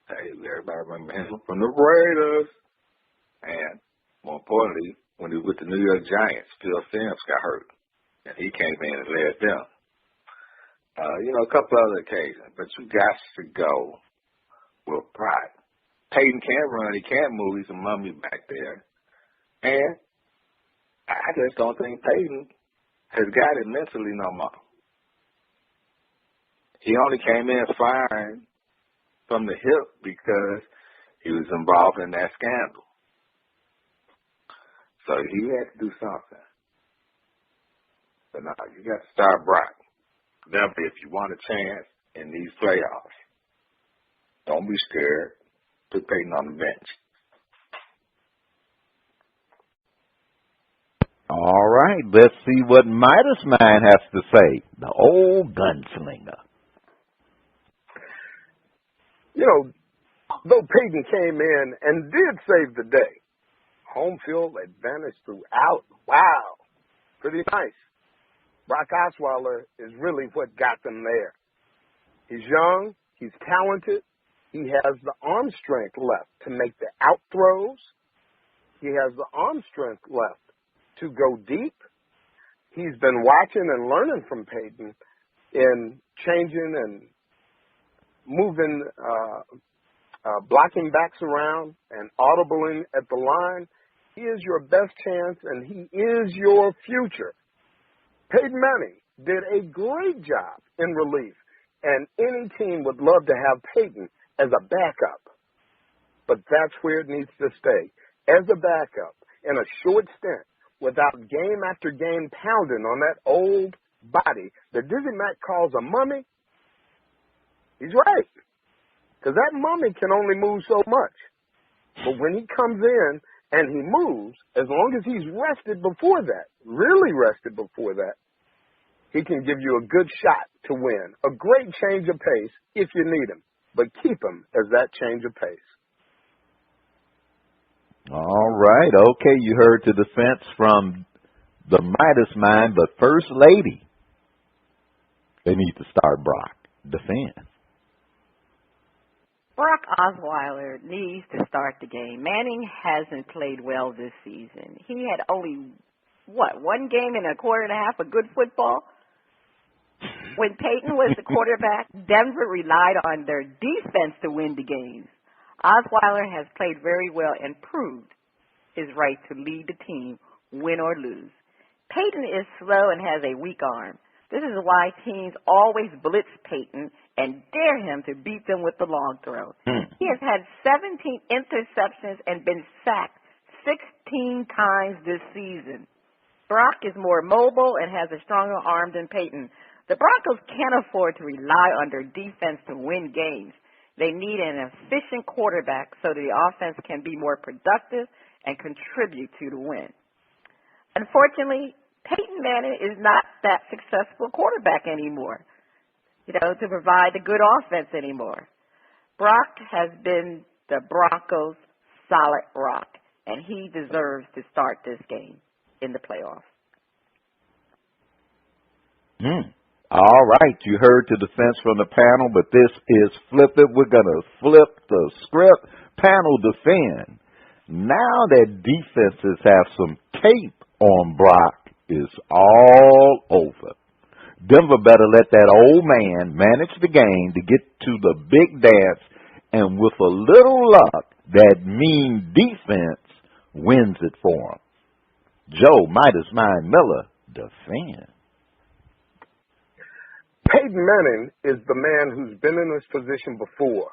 B: Hey, everybody remember him from the Raiders. And more importantly, when he was with the New York Giants, Phil Simms got hurt. And he came in and led them. A couple other occasions. But you got to go with pride. Peyton can't run. He can't move. He's a mummy back there. And I just don't think Peyton has got it mentally no more. He only came in firing from the hip because he was involved in that scandal. So he had to do something. But now you got to start Brock. Definitely, if you want a chance in these playoffs, don't be scared. Put Peyton on the bench.
E: All right, let's see what Midas Mind has to say. The old gunslinger.
C: Though Peyton came in and did save the day, home field advantage throughout. Wow, pretty nice. Brock Osweiler is really what got them there. He's young. He's talented. He has the arm strength left to make the out throws. He has the arm strength left to go deep. He's been watching and learning from Peyton in changing and moving, blocking backs around and audibling at the line. He is your best chance, and he is your future. Peyton Manning did a great job in relief, and any team would love to have Peyton as a backup. But that's where it needs to stay, as a backup in a short stint without game after game pounding on that old body that Dizzie Mac calls a mummy. He's right, because that mummy can only move so much. But when he comes in and he moves, as long as he's rested before that, really rested before that, he can give you a good shot to win. A great change of pace if you need him, but keep him as that change of pace.
E: All right. Okay, you heard the defense from the Midas Mind, but First Lady, they need to start Brock. Defend.
D: Brock Osweiler needs to start the game. Manning hasn't played well this season. He had only, one game and a quarter and a half of good football? When Peyton was the quarterback, Denver relied on their defense to win the games. Osweiler has played very well and proved his right to lead the team, win or lose. Peyton is slow and has a weak arm. This is why teams always blitz Peyton and dare him to beat them with the long throw. He has had 17 interceptions and been sacked 16 times this season. Brock is more mobile and has a stronger arm than Peyton. The Broncos can't afford to rely on their defense to win games. They need an efficient quarterback so the offense can be more productive and contribute to the win. Unfortunately, Peyton Manning is not that successful quarterback anymore, to provide a good offense anymore. Brock has been the Broncos' solid rock, and he deserves to start this game in the playoffs.
E: All right, you heard the defense from the panel, but this is Flip It. We're going to flip the script. Panel defend. Now that defenses have some tape on Brock, is all over. Denver better let that old man manage the game to get to the big dance, and with a little luck, that mean defense wins it for him. Joe Midas Mind Miller defend.
C: Peyton Manning is the man who's been in this position before.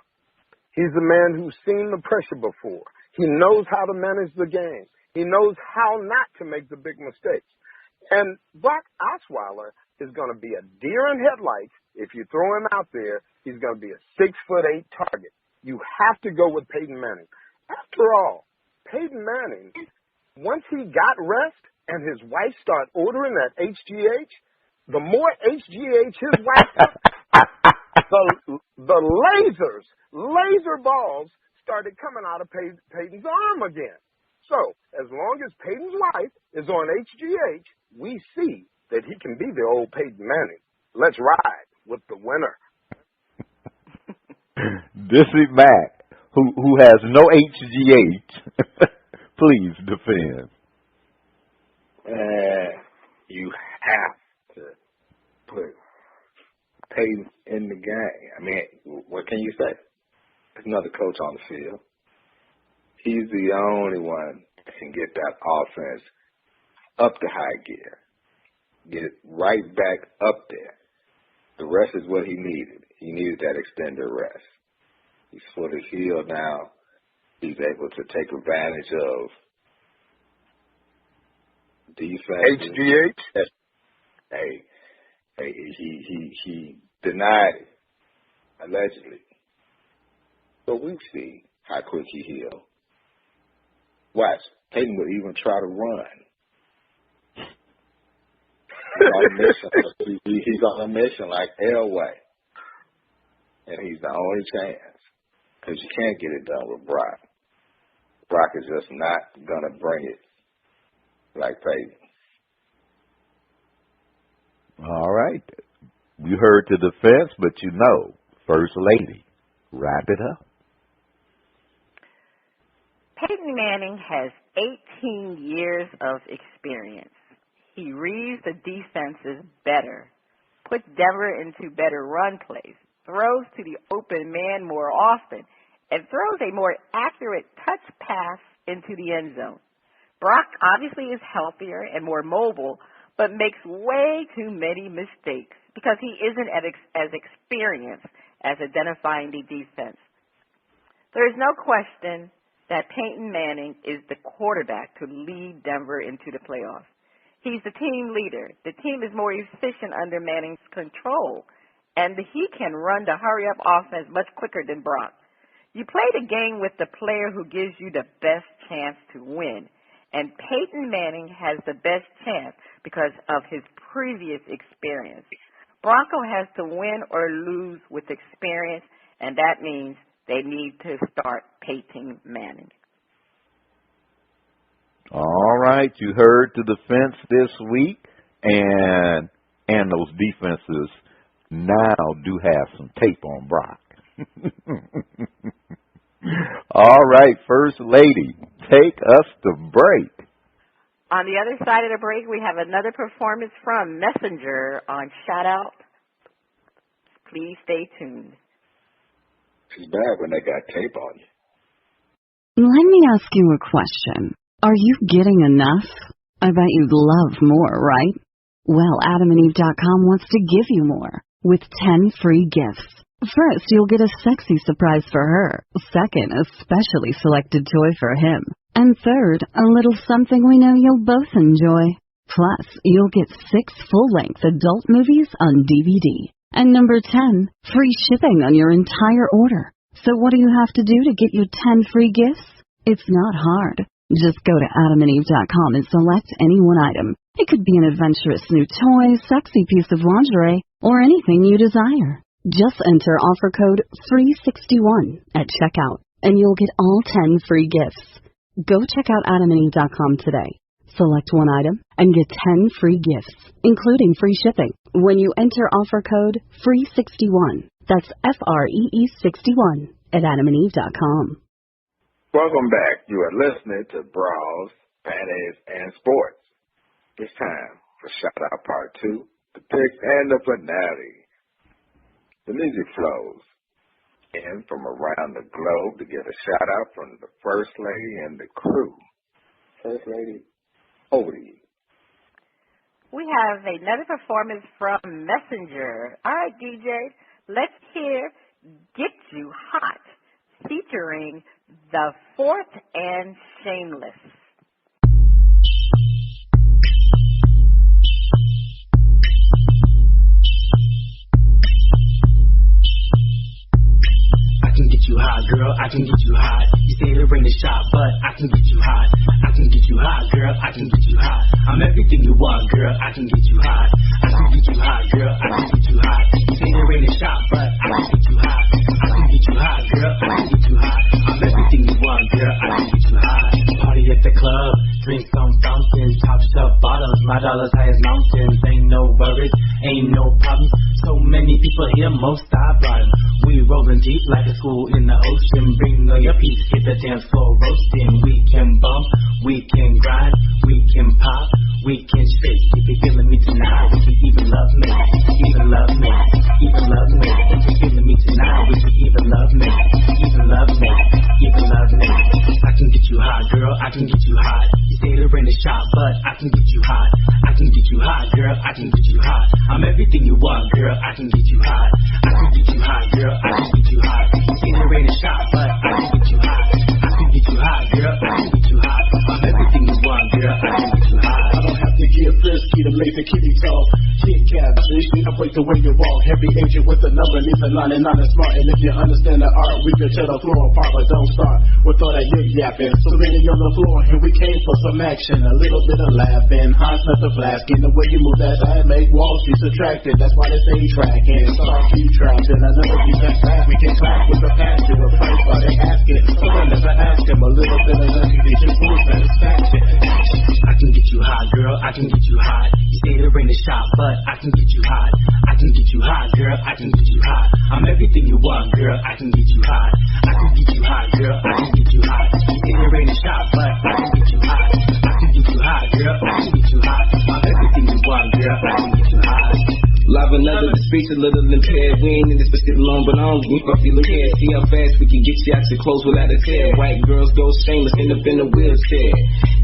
C: He's the man who's seen the pressure before. He knows how to manage the game. He knows how not to make the big mistakes. And Brock Osweiler is going to be a deer in headlights. If you throw him out there, he's going to be a 6'8" target. You have to go with Peyton Manning. After all, Peyton Manning, once he got rest and his wife started ordering that HGH, the more HGH his wife got, the laser balls started coming out of Peyton's arm again. So, as long as Peyton's wife is on HGH, we see that he can be the old Peyton Manning. Let's ride with the winner.
E: Dizzie Mac, who has no HGH, please defend.
B: You have to put Peyton in the game. I mean, what can you say? There's another coach on the field. He's the only one that can get that offense up to high gear. Get it right back up there. The rest is what he needed. He needed that extended rest. He's fully healed now. He's able to take advantage of defense.
C: HGH?
B: Hey, he denied it, allegedly. But we see how quick he healed. Watch, Peyton would even try to run. He's on a mission like Elway. And he's the only chance. Because you can't get it done with Brock. Brock is just not going to bring it like Peyton.
E: All right. You heard the defense, but First Lady, wrap it up.
D: Peyton Manning has 18 years of experience. He reads the defenses better, puts Denver into better run plays, throws to the open man more often, and throws a more accurate touch pass into the end zone. Brock obviously is healthier and more mobile, but makes way too many mistakes because he isn't as experienced as identifying the defense. There is no question that Peyton Manning is the quarterback to lead Denver into the playoffs. He's the team leader. The team is more efficient under Manning's control, and he can run the hurry-up offense much quicker than Brock. You play the game with the player who gives you the best chance to win, and Peyton Manning has the best chance because of his previous experience. Bronco has to win or lose with experience, and that means they need to start Peyton Manning.
E: All right, you heard the defense this week, and those defenses now do have some tape on Brock. All right, First Lady, take us to break.
D: On the other side of the break, we have another performance from Messenger on Shout Out. Please stay tuned.
B: It's bad when they got tape on you.
I: Let me ask you a question. Are you getting enough? I bet you'd love more, right? Well, AdamandEve.com wants to give you more with 10 free gifts. First, you'll get a sexy surprise for her. Second, a specially selected toy for him. And third, a little something we know you'll both enjoy. Plus, you'll get 6 full-length adult movies on DVD. And number 10, free shipping on your entire order. So what do you have to do to get your 10 free gifts? It's not hard. Just go to AdamandEve.com and select any one item. It could be an adventurous new toy, sexy piece of lingerie, or anything you desire. Just enter offer code FREE61 at checkout, and you'll get all 10 free gifts. Go check out AdamandEve.com today. Select one item and get 10 free gifts, including free shipping, when you enter offer code FREE61. That's FREE61 at AdamandEve.com.
B: Welcome back. You are listening to Bras, Panties, and Sports. It's time for Shout Out Part 2, the picks and the finale. The music flows in from around the globe to get a shout out from the First Lady and the crew. First Lady, over to you.
D: We have another performance from Messenger. All right, DJ, let's hear Get You Hot, featuring The Fourth and Shameless.
G: I can get you hot, girl, I can get you hot. You say to bring the shot, but I can get you hot. I can get you hot, girl, I can get you hot. I'm everything you want, girl, I can get you hot. I can get you hot, girl, I can get you hot. You say to bring the shot, but I can get you hot. I can get you hot, girl, I can get you hot. I'm everything you want, girl, I can get you hot. Party at the club, drink some fountains, top shelf bottles, my dollars high as mountains. Ain't no worries, ain't no problems. So many people here, most I brought 'em. We rolling deep like a school in the ocean. Bring all your peace, hit the dance floor roasting. We can bump, we can grind, we can pop, we can shake. If you're feeling me tonight, would you even love me? Even love me, even love me. If you're feeling me tonight, would you even love me? Even love me, even love me. I can get you hot, girl, I can get you hot. You say to bring the shot, but I can get you hot. I can get you hot, girl, I can get you hot. I'm everything you want, girl, I can get you hot. I can get you hot, girl, I can get you hot. You say to bring the shot, but I can get you hot. I can get you hot, girl, I can get you hot. I'm everything you want, girl, I can get you hot. I don't have to get frisky to make the kitty talk. Kit Kat, bitch, I break the way you walk. Every agent with a number needs a 99 and smart. And if you understand the art, we can tear the floor apart, but don't start with all that yip yapping. So leaning on the floor, and we came for some action. A little bit of laughing, hot snuff the flask. And the way you move that side make Wall Street attracted. That's why they say tracking. Start keep trapped, and I never be that fast. We can clap with a passion, a price by the asking. So I never ask him a little bit of energy, just full satisfaction. I can get you hot, girl, I can get you hot. You say to bring the shot, but I can get you hot. I can get you hot, girl, I can get you hot. I'm everything you want, girl, I can get you hot. I can get you hot, girl, I can get you hot. You say to bring the shot, but I can get you hot. I can get you hot, girl, I can get you hot. I'm everything you want, girl, I can get you hot. Love another, the speech a little impaired. We ain't in this for sitting long, but I don't give a feel care. See how fast we can get you out your clothes without a tear. White girls go shameless, end up in a wheelchair.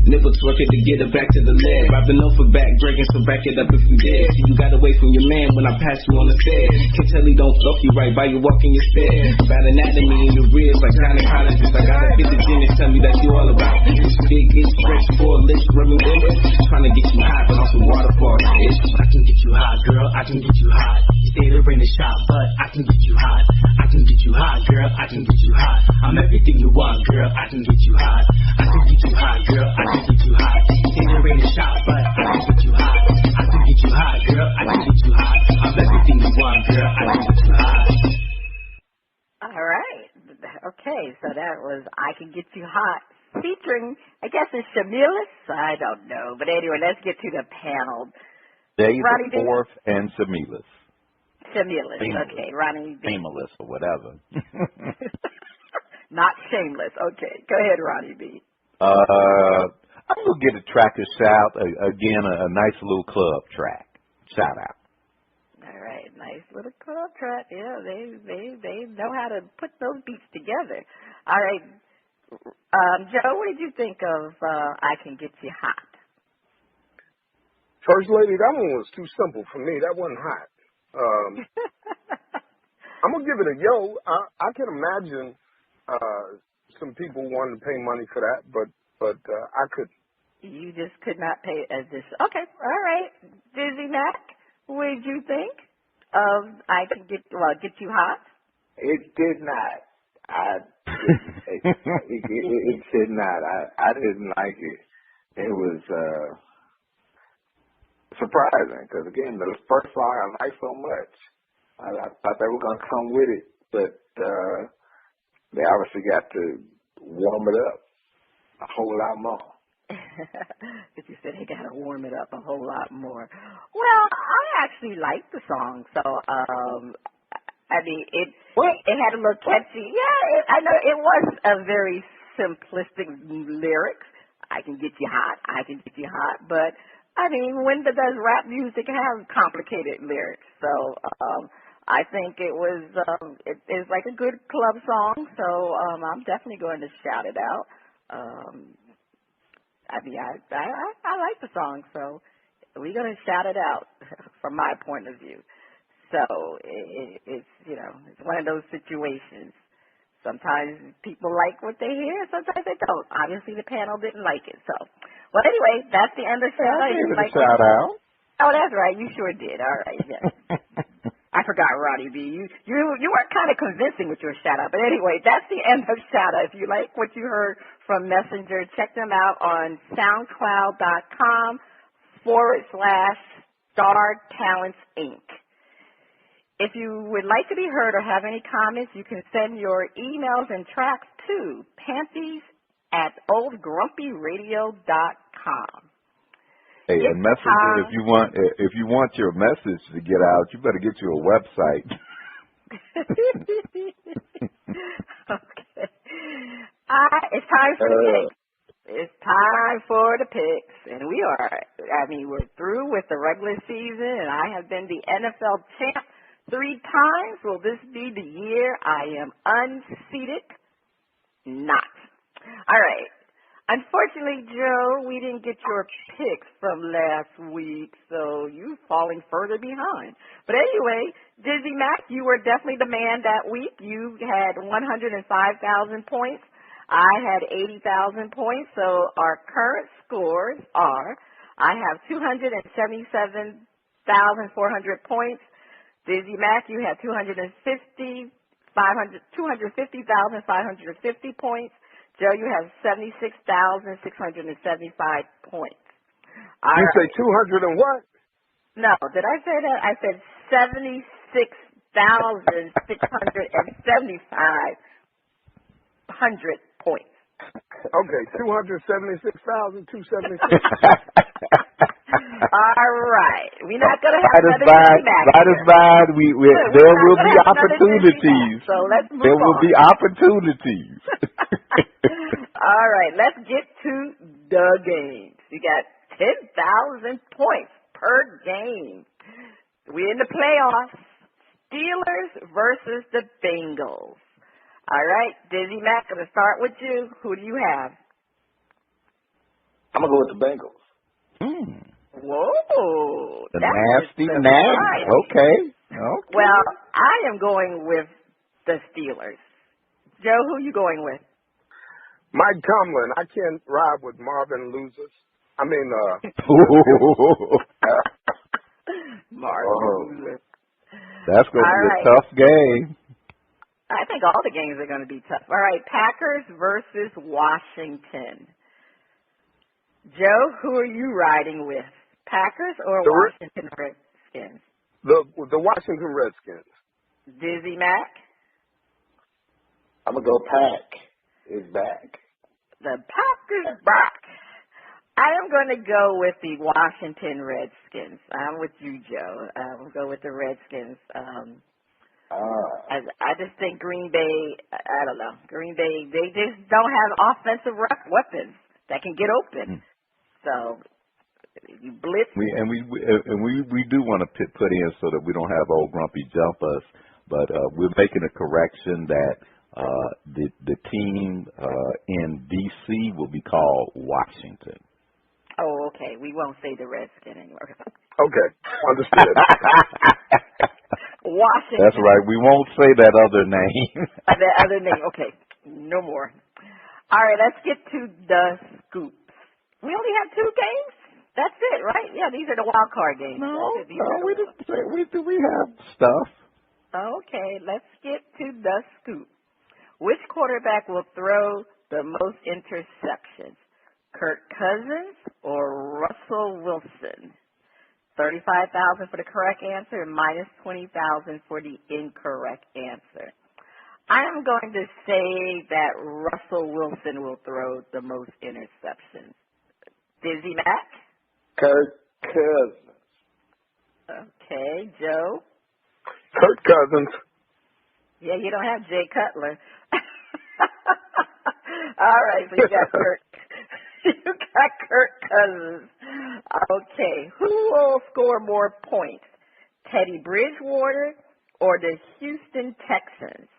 G: Nipple twerking to get her back to the leg. Robbing off her back, breaking, so back it up if you dare. See, you got away from your man when I pass you on the stairs. Can tell he don't fuck you right by you walking your stairs. About anatomy in your ribs like gynecologist. I gotta fit the gym and tell me that you all about this. Big itch, stretch, 4 lips, rubbing women. Trying to get you hot, but on some waterfall. I can get you hot, girl, I can get you hot. You say to bring the shot, but I can get you hot. I can get you hot, girl, I can get you hot. I'm everything you want, girl, I can get you hot. I can get you hot, girl, I can get you hot. You say to bring the shot, but I can get you hot. I can get you hot, girl, I can get you hot. I'm everything you want, girl, I can get you hot.
D: All right. Okay, so that was I Can Get You Hot, featuring, I guess it's Shamilis? I don't know. But anyway, let's get to the panel.
E: Dave the Fourth and Shamilis.
D: Shamilis, okay. Ronnie B.
E: Shameless or whatever.
D: Not shameless. Okay, go ahead, Ronnie B.
E: I'm going to get a tracker shout. Again, a nice little club track. Shout out.
D: All right, nice little club track. Yeah, they know how to put those beats together. All right, Joe, what did you think of I Can Get You Hot?
C: First Lady, that one was too simple for me. That wasn't hot. I'm going to give it a yo. I can imagine some people wanting to pay money for that, but I couldn't.
D: You just could not pay as this. Okay, all right. Dizzie Mac, what did you think of I Can Get You Hot?
B: It did not. It did not. I didn't like it. It was surprising because, again, the first song I liked so much. I thought they were going to come with it, but they obviously got to warm it up a whole lot more.
D: But you said they got to warm it up a whole lot more. Well, I actually liked the song, so I mean, it had a little catchy. Yeah, I know it was a very simplistic lyrics. I can get you hot. I can get you hot. But I mean, when does rap music have complicated lyrics? So I think it was it's like a good club song. So I'm definitely going to shout it out. I mean, I like the song, so we're going to shout it out from my point of view. So it's it's one of those situations. Sometimes people like what they hear, sometimes they don't. Obviously, the panel didn't like it. So, well, anyway, that's the end of the show.
E: I gave it a shout out.
D: Oh, that's right. You sure did. All right. Yes. I forgot, Roddy B. You were kind of convincing with your shout out. But anyway, that's the end of shout out. If you like what you heard from Messenger, check them out on SoundCloud.com/Star Talents Inc. If you would like to be heard or have any comments, you can send your emails and tracks to panties@oldgrumpyradio.com.
E: Hey, and Messenger, if you want your message to get out, you better get you a website.
D: Okay. It's time for the picks. It's time for the picks, and we're through with the regular season, and I have been the NFL champ 3 times. Will this be the year I am unseated? Not. All right. Unfortunately, Joe, we didn't get your picks from last week, so you're falling further behind. But anyway, Dizzie Mac, you were definitely the man that week. You had 105,000 points. I had 80,000 points, so our current scores are, I have 277,400 points. Dizzie Mac, you had 250,550 points. Joe, you have 76,675 points.
C: You say 200 and what?
D: No, did I say that? I said 76,675 points.
C: Okay, 276,276.
D: All right. We're not going to have another
E: Midas Mind, there will be opportunities.
D: So let's move on.
E: There will be opportunities.
D: All right. Let's get to the games. You got 10,000 points per game. We're in the playoffs. Steelers versus the Bengals. All right. Dizzie Mac, going to start with you. Who do you have?
B: I'm going to go with the Bengals.
D: Whoa.
E: The nasty name. Okay.
D: Well, I am going with the Steelers. Joe, who are you going with?
C: Mike Tomlin. I can't ride with Marvin losers. I mean,
D: Marvin losers.
E: That's going to be a tough game.
D: I think all the games are going to be tough. All right, Packers versus Washington. Joe, who are you riding with? Packers or Washington Redskins?
C: The Washington Redskins.
D: Dizzie Mac?
B: I'm going to go Pack is back.
D: The Pack is back. I am going to go with the Washington Redskins. I'm with you, Joe. I'm going to go with the Redskins. I just think Green Bay, I don't know. Green Bay, they just don't have offensive weapons that can get open. So you blitz.
E: We do want to put in so that we don't have old grumpy jump us, but we're making a correction that The team in D.C. will be called Washington.
D: Oh, okay. We won't say the Redskin anymore.
C: Okay, understood.
D: Washington.
E: That's right. We won't say that other name.
D: The other name. Okay, no more. All right, let's get to the scoops. We only have 2 games? That's it, right? Yeah, these are the wild card games.
E: We have stuff.
D: Okay, let's get to the scoop. Which quarterback will throw the most interceptions? Kirk Cousins or Russell Wilson? 35,000 for the correct answer and minus 20,000 for the incorrect answer. I am going to say that Russell Wilson will throw the most interceptions. Dizzie Mac?
B: Kirk Cousins.
D: Okay, Joe?
C: Kirk Cousins.
D: Yeah, you don't have Jay Cutler. All right, so you got Kirk. You got Kirk Cousins. Okay, who will score more points? Teddy Bridgewater or the Houston Texans?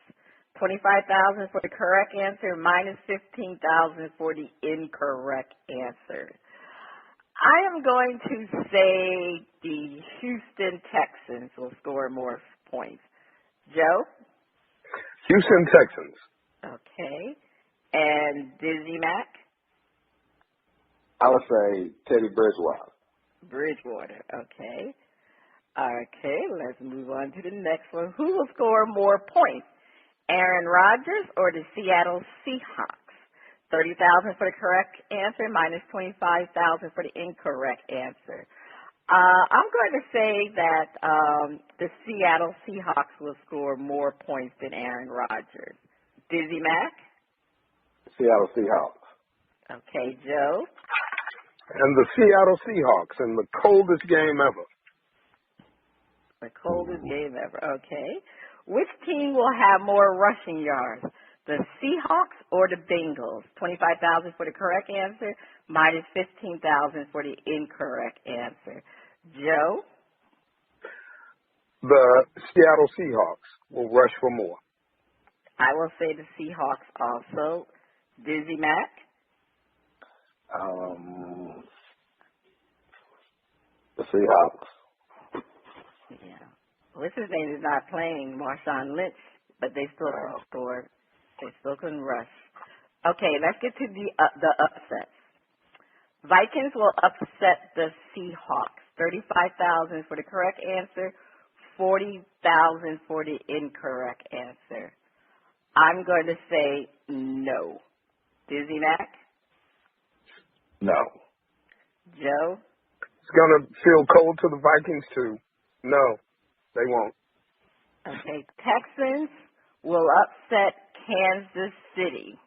D: 25,000 for the correct answer, minus 15,000 for the incorrect answer. I am going to say the Houston Texans will score more points. Joe?
C: Houston Texans.
D: Okay. And Dizzie Mac?
B: I would say Teddy Bridgewater.
D: Bridgewater, okay. Okay, let's move on to the next one. Who will score more points? Aaron Rodgers or the Seattle Seahawks? 30,000 for the correct answer, minus 25,000 for the incorrect answer. I'm going to say that the Seattle Seahawks will score more points than Aaron Rodgers. Dizzie Mac?
B: Seattle Seahawks.
D: Okay, Joe?
C: And the Seattle Seahawks in the coldest game ever.
D: The coldest game ever, okay. Which team will have more rushing yards, the Seahawks or the Bengals? 25,000 for the correct answer, minus 15,000 for the incorrect answer. Joe?
C: The Seattle Seahawks will rush for more.
D: I will say the Seahawks also. Dizzie Mac?
B: The Seahawks.
D: Yeah. What's his name is not playing, Marshawn Lynch, but they still can score. They still can rush. Okay, let's get to the upsets. Vikings will upset the Seahawks. 35,000 for the correct answer, 40,000 for the incorrect answer. I'm going to say no. Dizzie Mac?
B: No.
D: Joe?
C: It's going to feel cold to the Vikings, too. No, they won't.
D: Okay, Texans will upset Kansas City.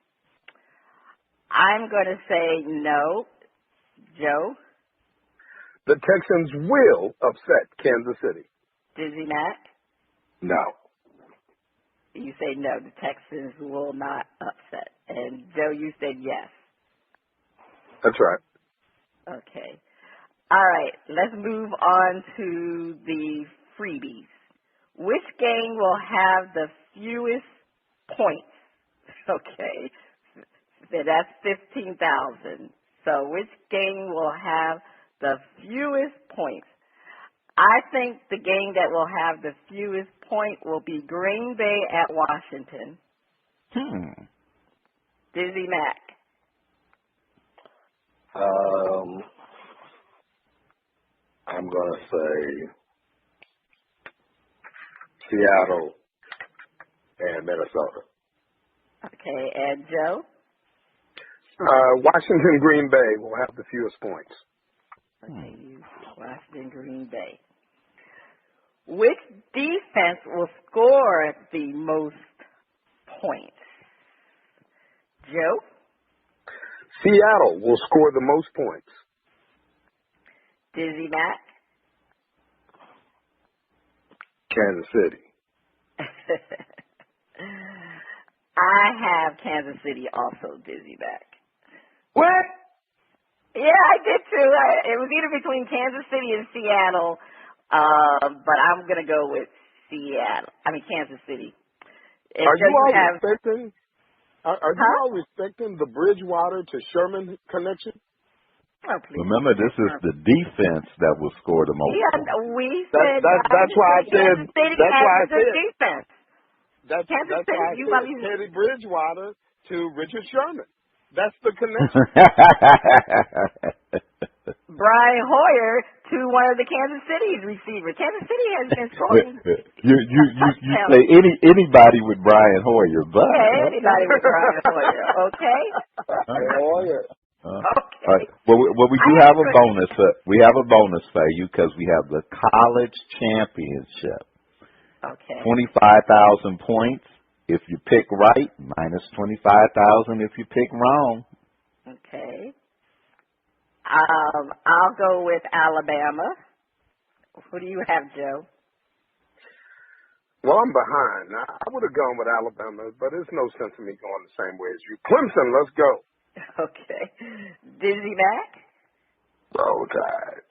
D: I'm going to say no. Joe?
C: The Texans will upset Kansas City.
D: Dizzie Mac?
B: No.
D: You say no, the Texans will not upset. And Joe, you said yes.
C: That's right.
D: Okay. All right, let's move on to the freebies. Which game will have the fewest points? Okay, so that's 15,000. So which game will have the fewest points? I think the game that will have the fewest point will be Green Bay at Washington. Dizzie Mac.
B: I'm going to say Seattle and Minnesota.
D: Okay, and Joe?
C: Washington Green Bay will have the fewest points.
D: Okay, Washington Green Bay. Which defense will score the most points? Joe?
C: Seattle will score the most points.
D: Dizzie Mac?
B: Kansas City.
D: I have Kansas City also, Dizzie Mac.
B: What?
D: Yeah, I did too. It was either between Kansas City and Seattle, but I'm going to go with Kansas City.
C: Are you all
D: have...
C: respecting? Are you all respecting the Bridgewater to Sherman connection?
D: Oh, please.
E: Remember, this is the defense that will score the most.
D: Yeah, we said
C: that's why I said.
D: Kansas City
C: That's why I
D: has a
C: said.
D: defense.
C: That's
D: Kansas
C: why I
D: City,
C: said Teddy Bridgewater to Richard Sherman. That's the connection.
D: Brian Hoyer to one of the Kansas City's receivers. Kansas City has been scoring.
E: You say anybody with Brian Hoyer, but
D: anybody with Brian Hoyer. Okay.
C: Hoyer.
D: Okay.
E: All right. Well, we do have a bonus. We have a bonus for you because we have the college championship.
D: Okay.
E: 25,000 points if you pick right, minus 25,000 if you pick wrong.
D: Okay. I'll go with Alabama. Who do you have, Joe?
C: Well, I'm behind. I would have gone with Alabama, but there's no sense in me going the same way as you. Clemson, let's go.
D: Okay. Dizzie Mac?
B: Roll Tide.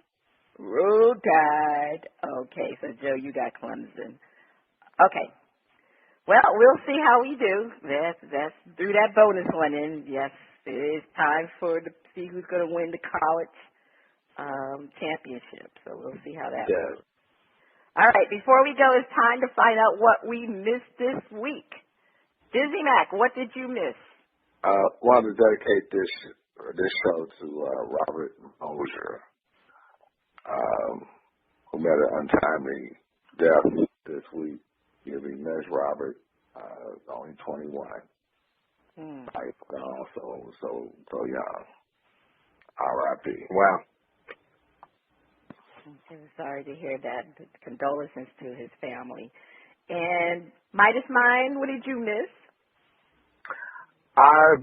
D: Roll Tide. Okay, so Joe, you got Clemson. Okay. Well, we'll see how we do. That's threw that bonus one in. Yes, it is time to see who's going to win the college championship. So we'll see how that goes. All right, before we go, it's time to find out what we missed this week. Dizzie Mac, what did you miss?
B: Want to dedicate this show to Robert Mosier, who met an untimely death this week. We missed Robert, only 21. Life gone so young. R.I.P.
C: Wow.
D: I'm sorry to hear that. Condolences to his family. And Midas Mind, what did you miss?
C: I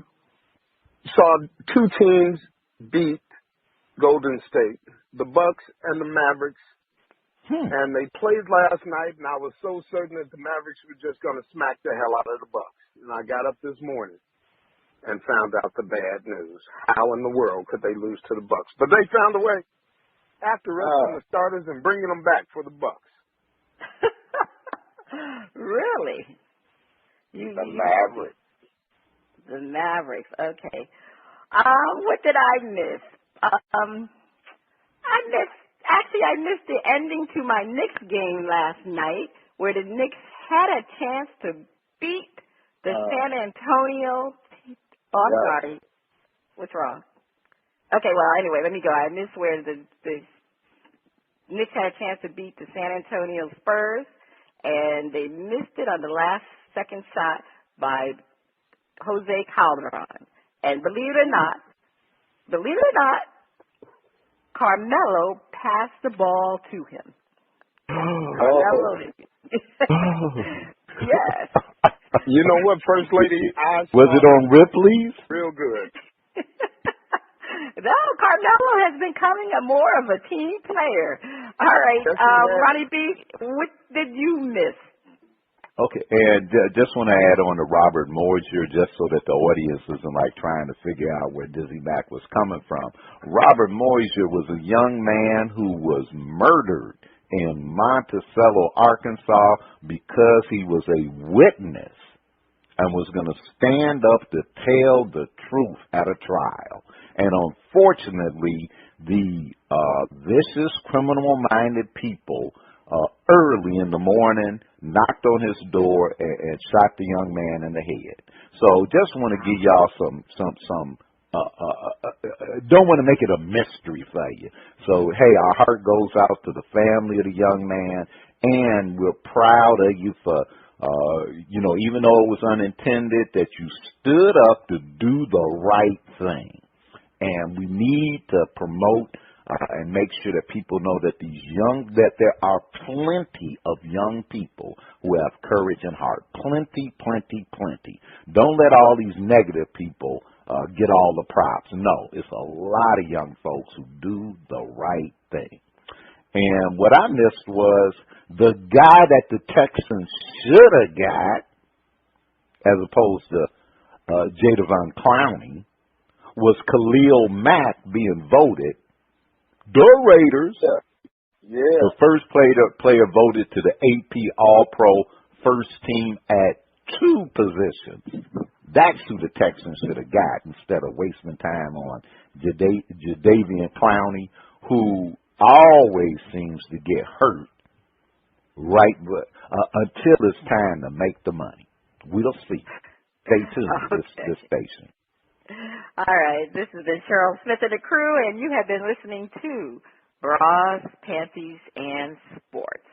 C: saw two teams beat Golden State, the Bucks and the Mavericks. And they played last night, and I was so certain that the Mavericks were just going to smack the hell out of the Bucks. And I got up this morning and found out the bad news. How in the world could they lose to the Bucks? But they found a way after resting the starters and bringing them back for the Bucks.
D: Really?
B: The Mavericks.
D: The Mavericks. Okay. What did I miss? I missed the ending to my Knicks game last night, where the Knicks had a chance to beat the San Antonio. Oh, I'm sorry. What's wrong? Okay, well, anyway, let me go. I missed where the Knicks had a chance to beat the San Antonio Spurs, and they missed it on the last second shot by Jose Calderon. And believe it or not, Carmelo passed the ball to him. Carmelo did. Yes.
C: You know what, First Lady?
E: Was it on Ripley's?
C: Real good.
D: No, Carmelo has been becoming more of a team player. All right, Ronnie B., what did you miss?
E: Okay, and just want to add on to Robert Mosier, just so that the audience isn't like trying to figure out where Dizzie Mac was coming from. Robert Mosier was a young man who was murdered in Monticello, Arkansas, because he was a witness and was going to stand up to tell the truth at a trial. And unfortunately, the vicious, criminal-minded people early in the morning knocked on his door and shot the young man in the head. So just want to give y'all some don't want to make it a mystery for you. So, hey, our heart goes out to the family of the young man, and we're proud of you for, even though it was unintended, that you stood up to do the right thing. And we need to promote and make sure that people know that that there are plenty of young people who have courage and heart. Plenty, plenty, plenty. Don't let all these negative people get all the props. No, it's a lot of young folks who do the right thing. And what I missed was the guy that the Texans should have got, as opposed to Jadavion Clowney, was Khalil Mack being voted. The Raiders, the first player voted to the AP All-Pro first team at 2 positions. That's who the Texans should have got instead of wasting time on Jadeveon Clowney, who always seems to get hurt until it's time to make the money. We'll see. Stay tuned to this station.
D: All right. This has been Cheryl Smith and the crew, and you have been listening to Bras, Panties, and Sports.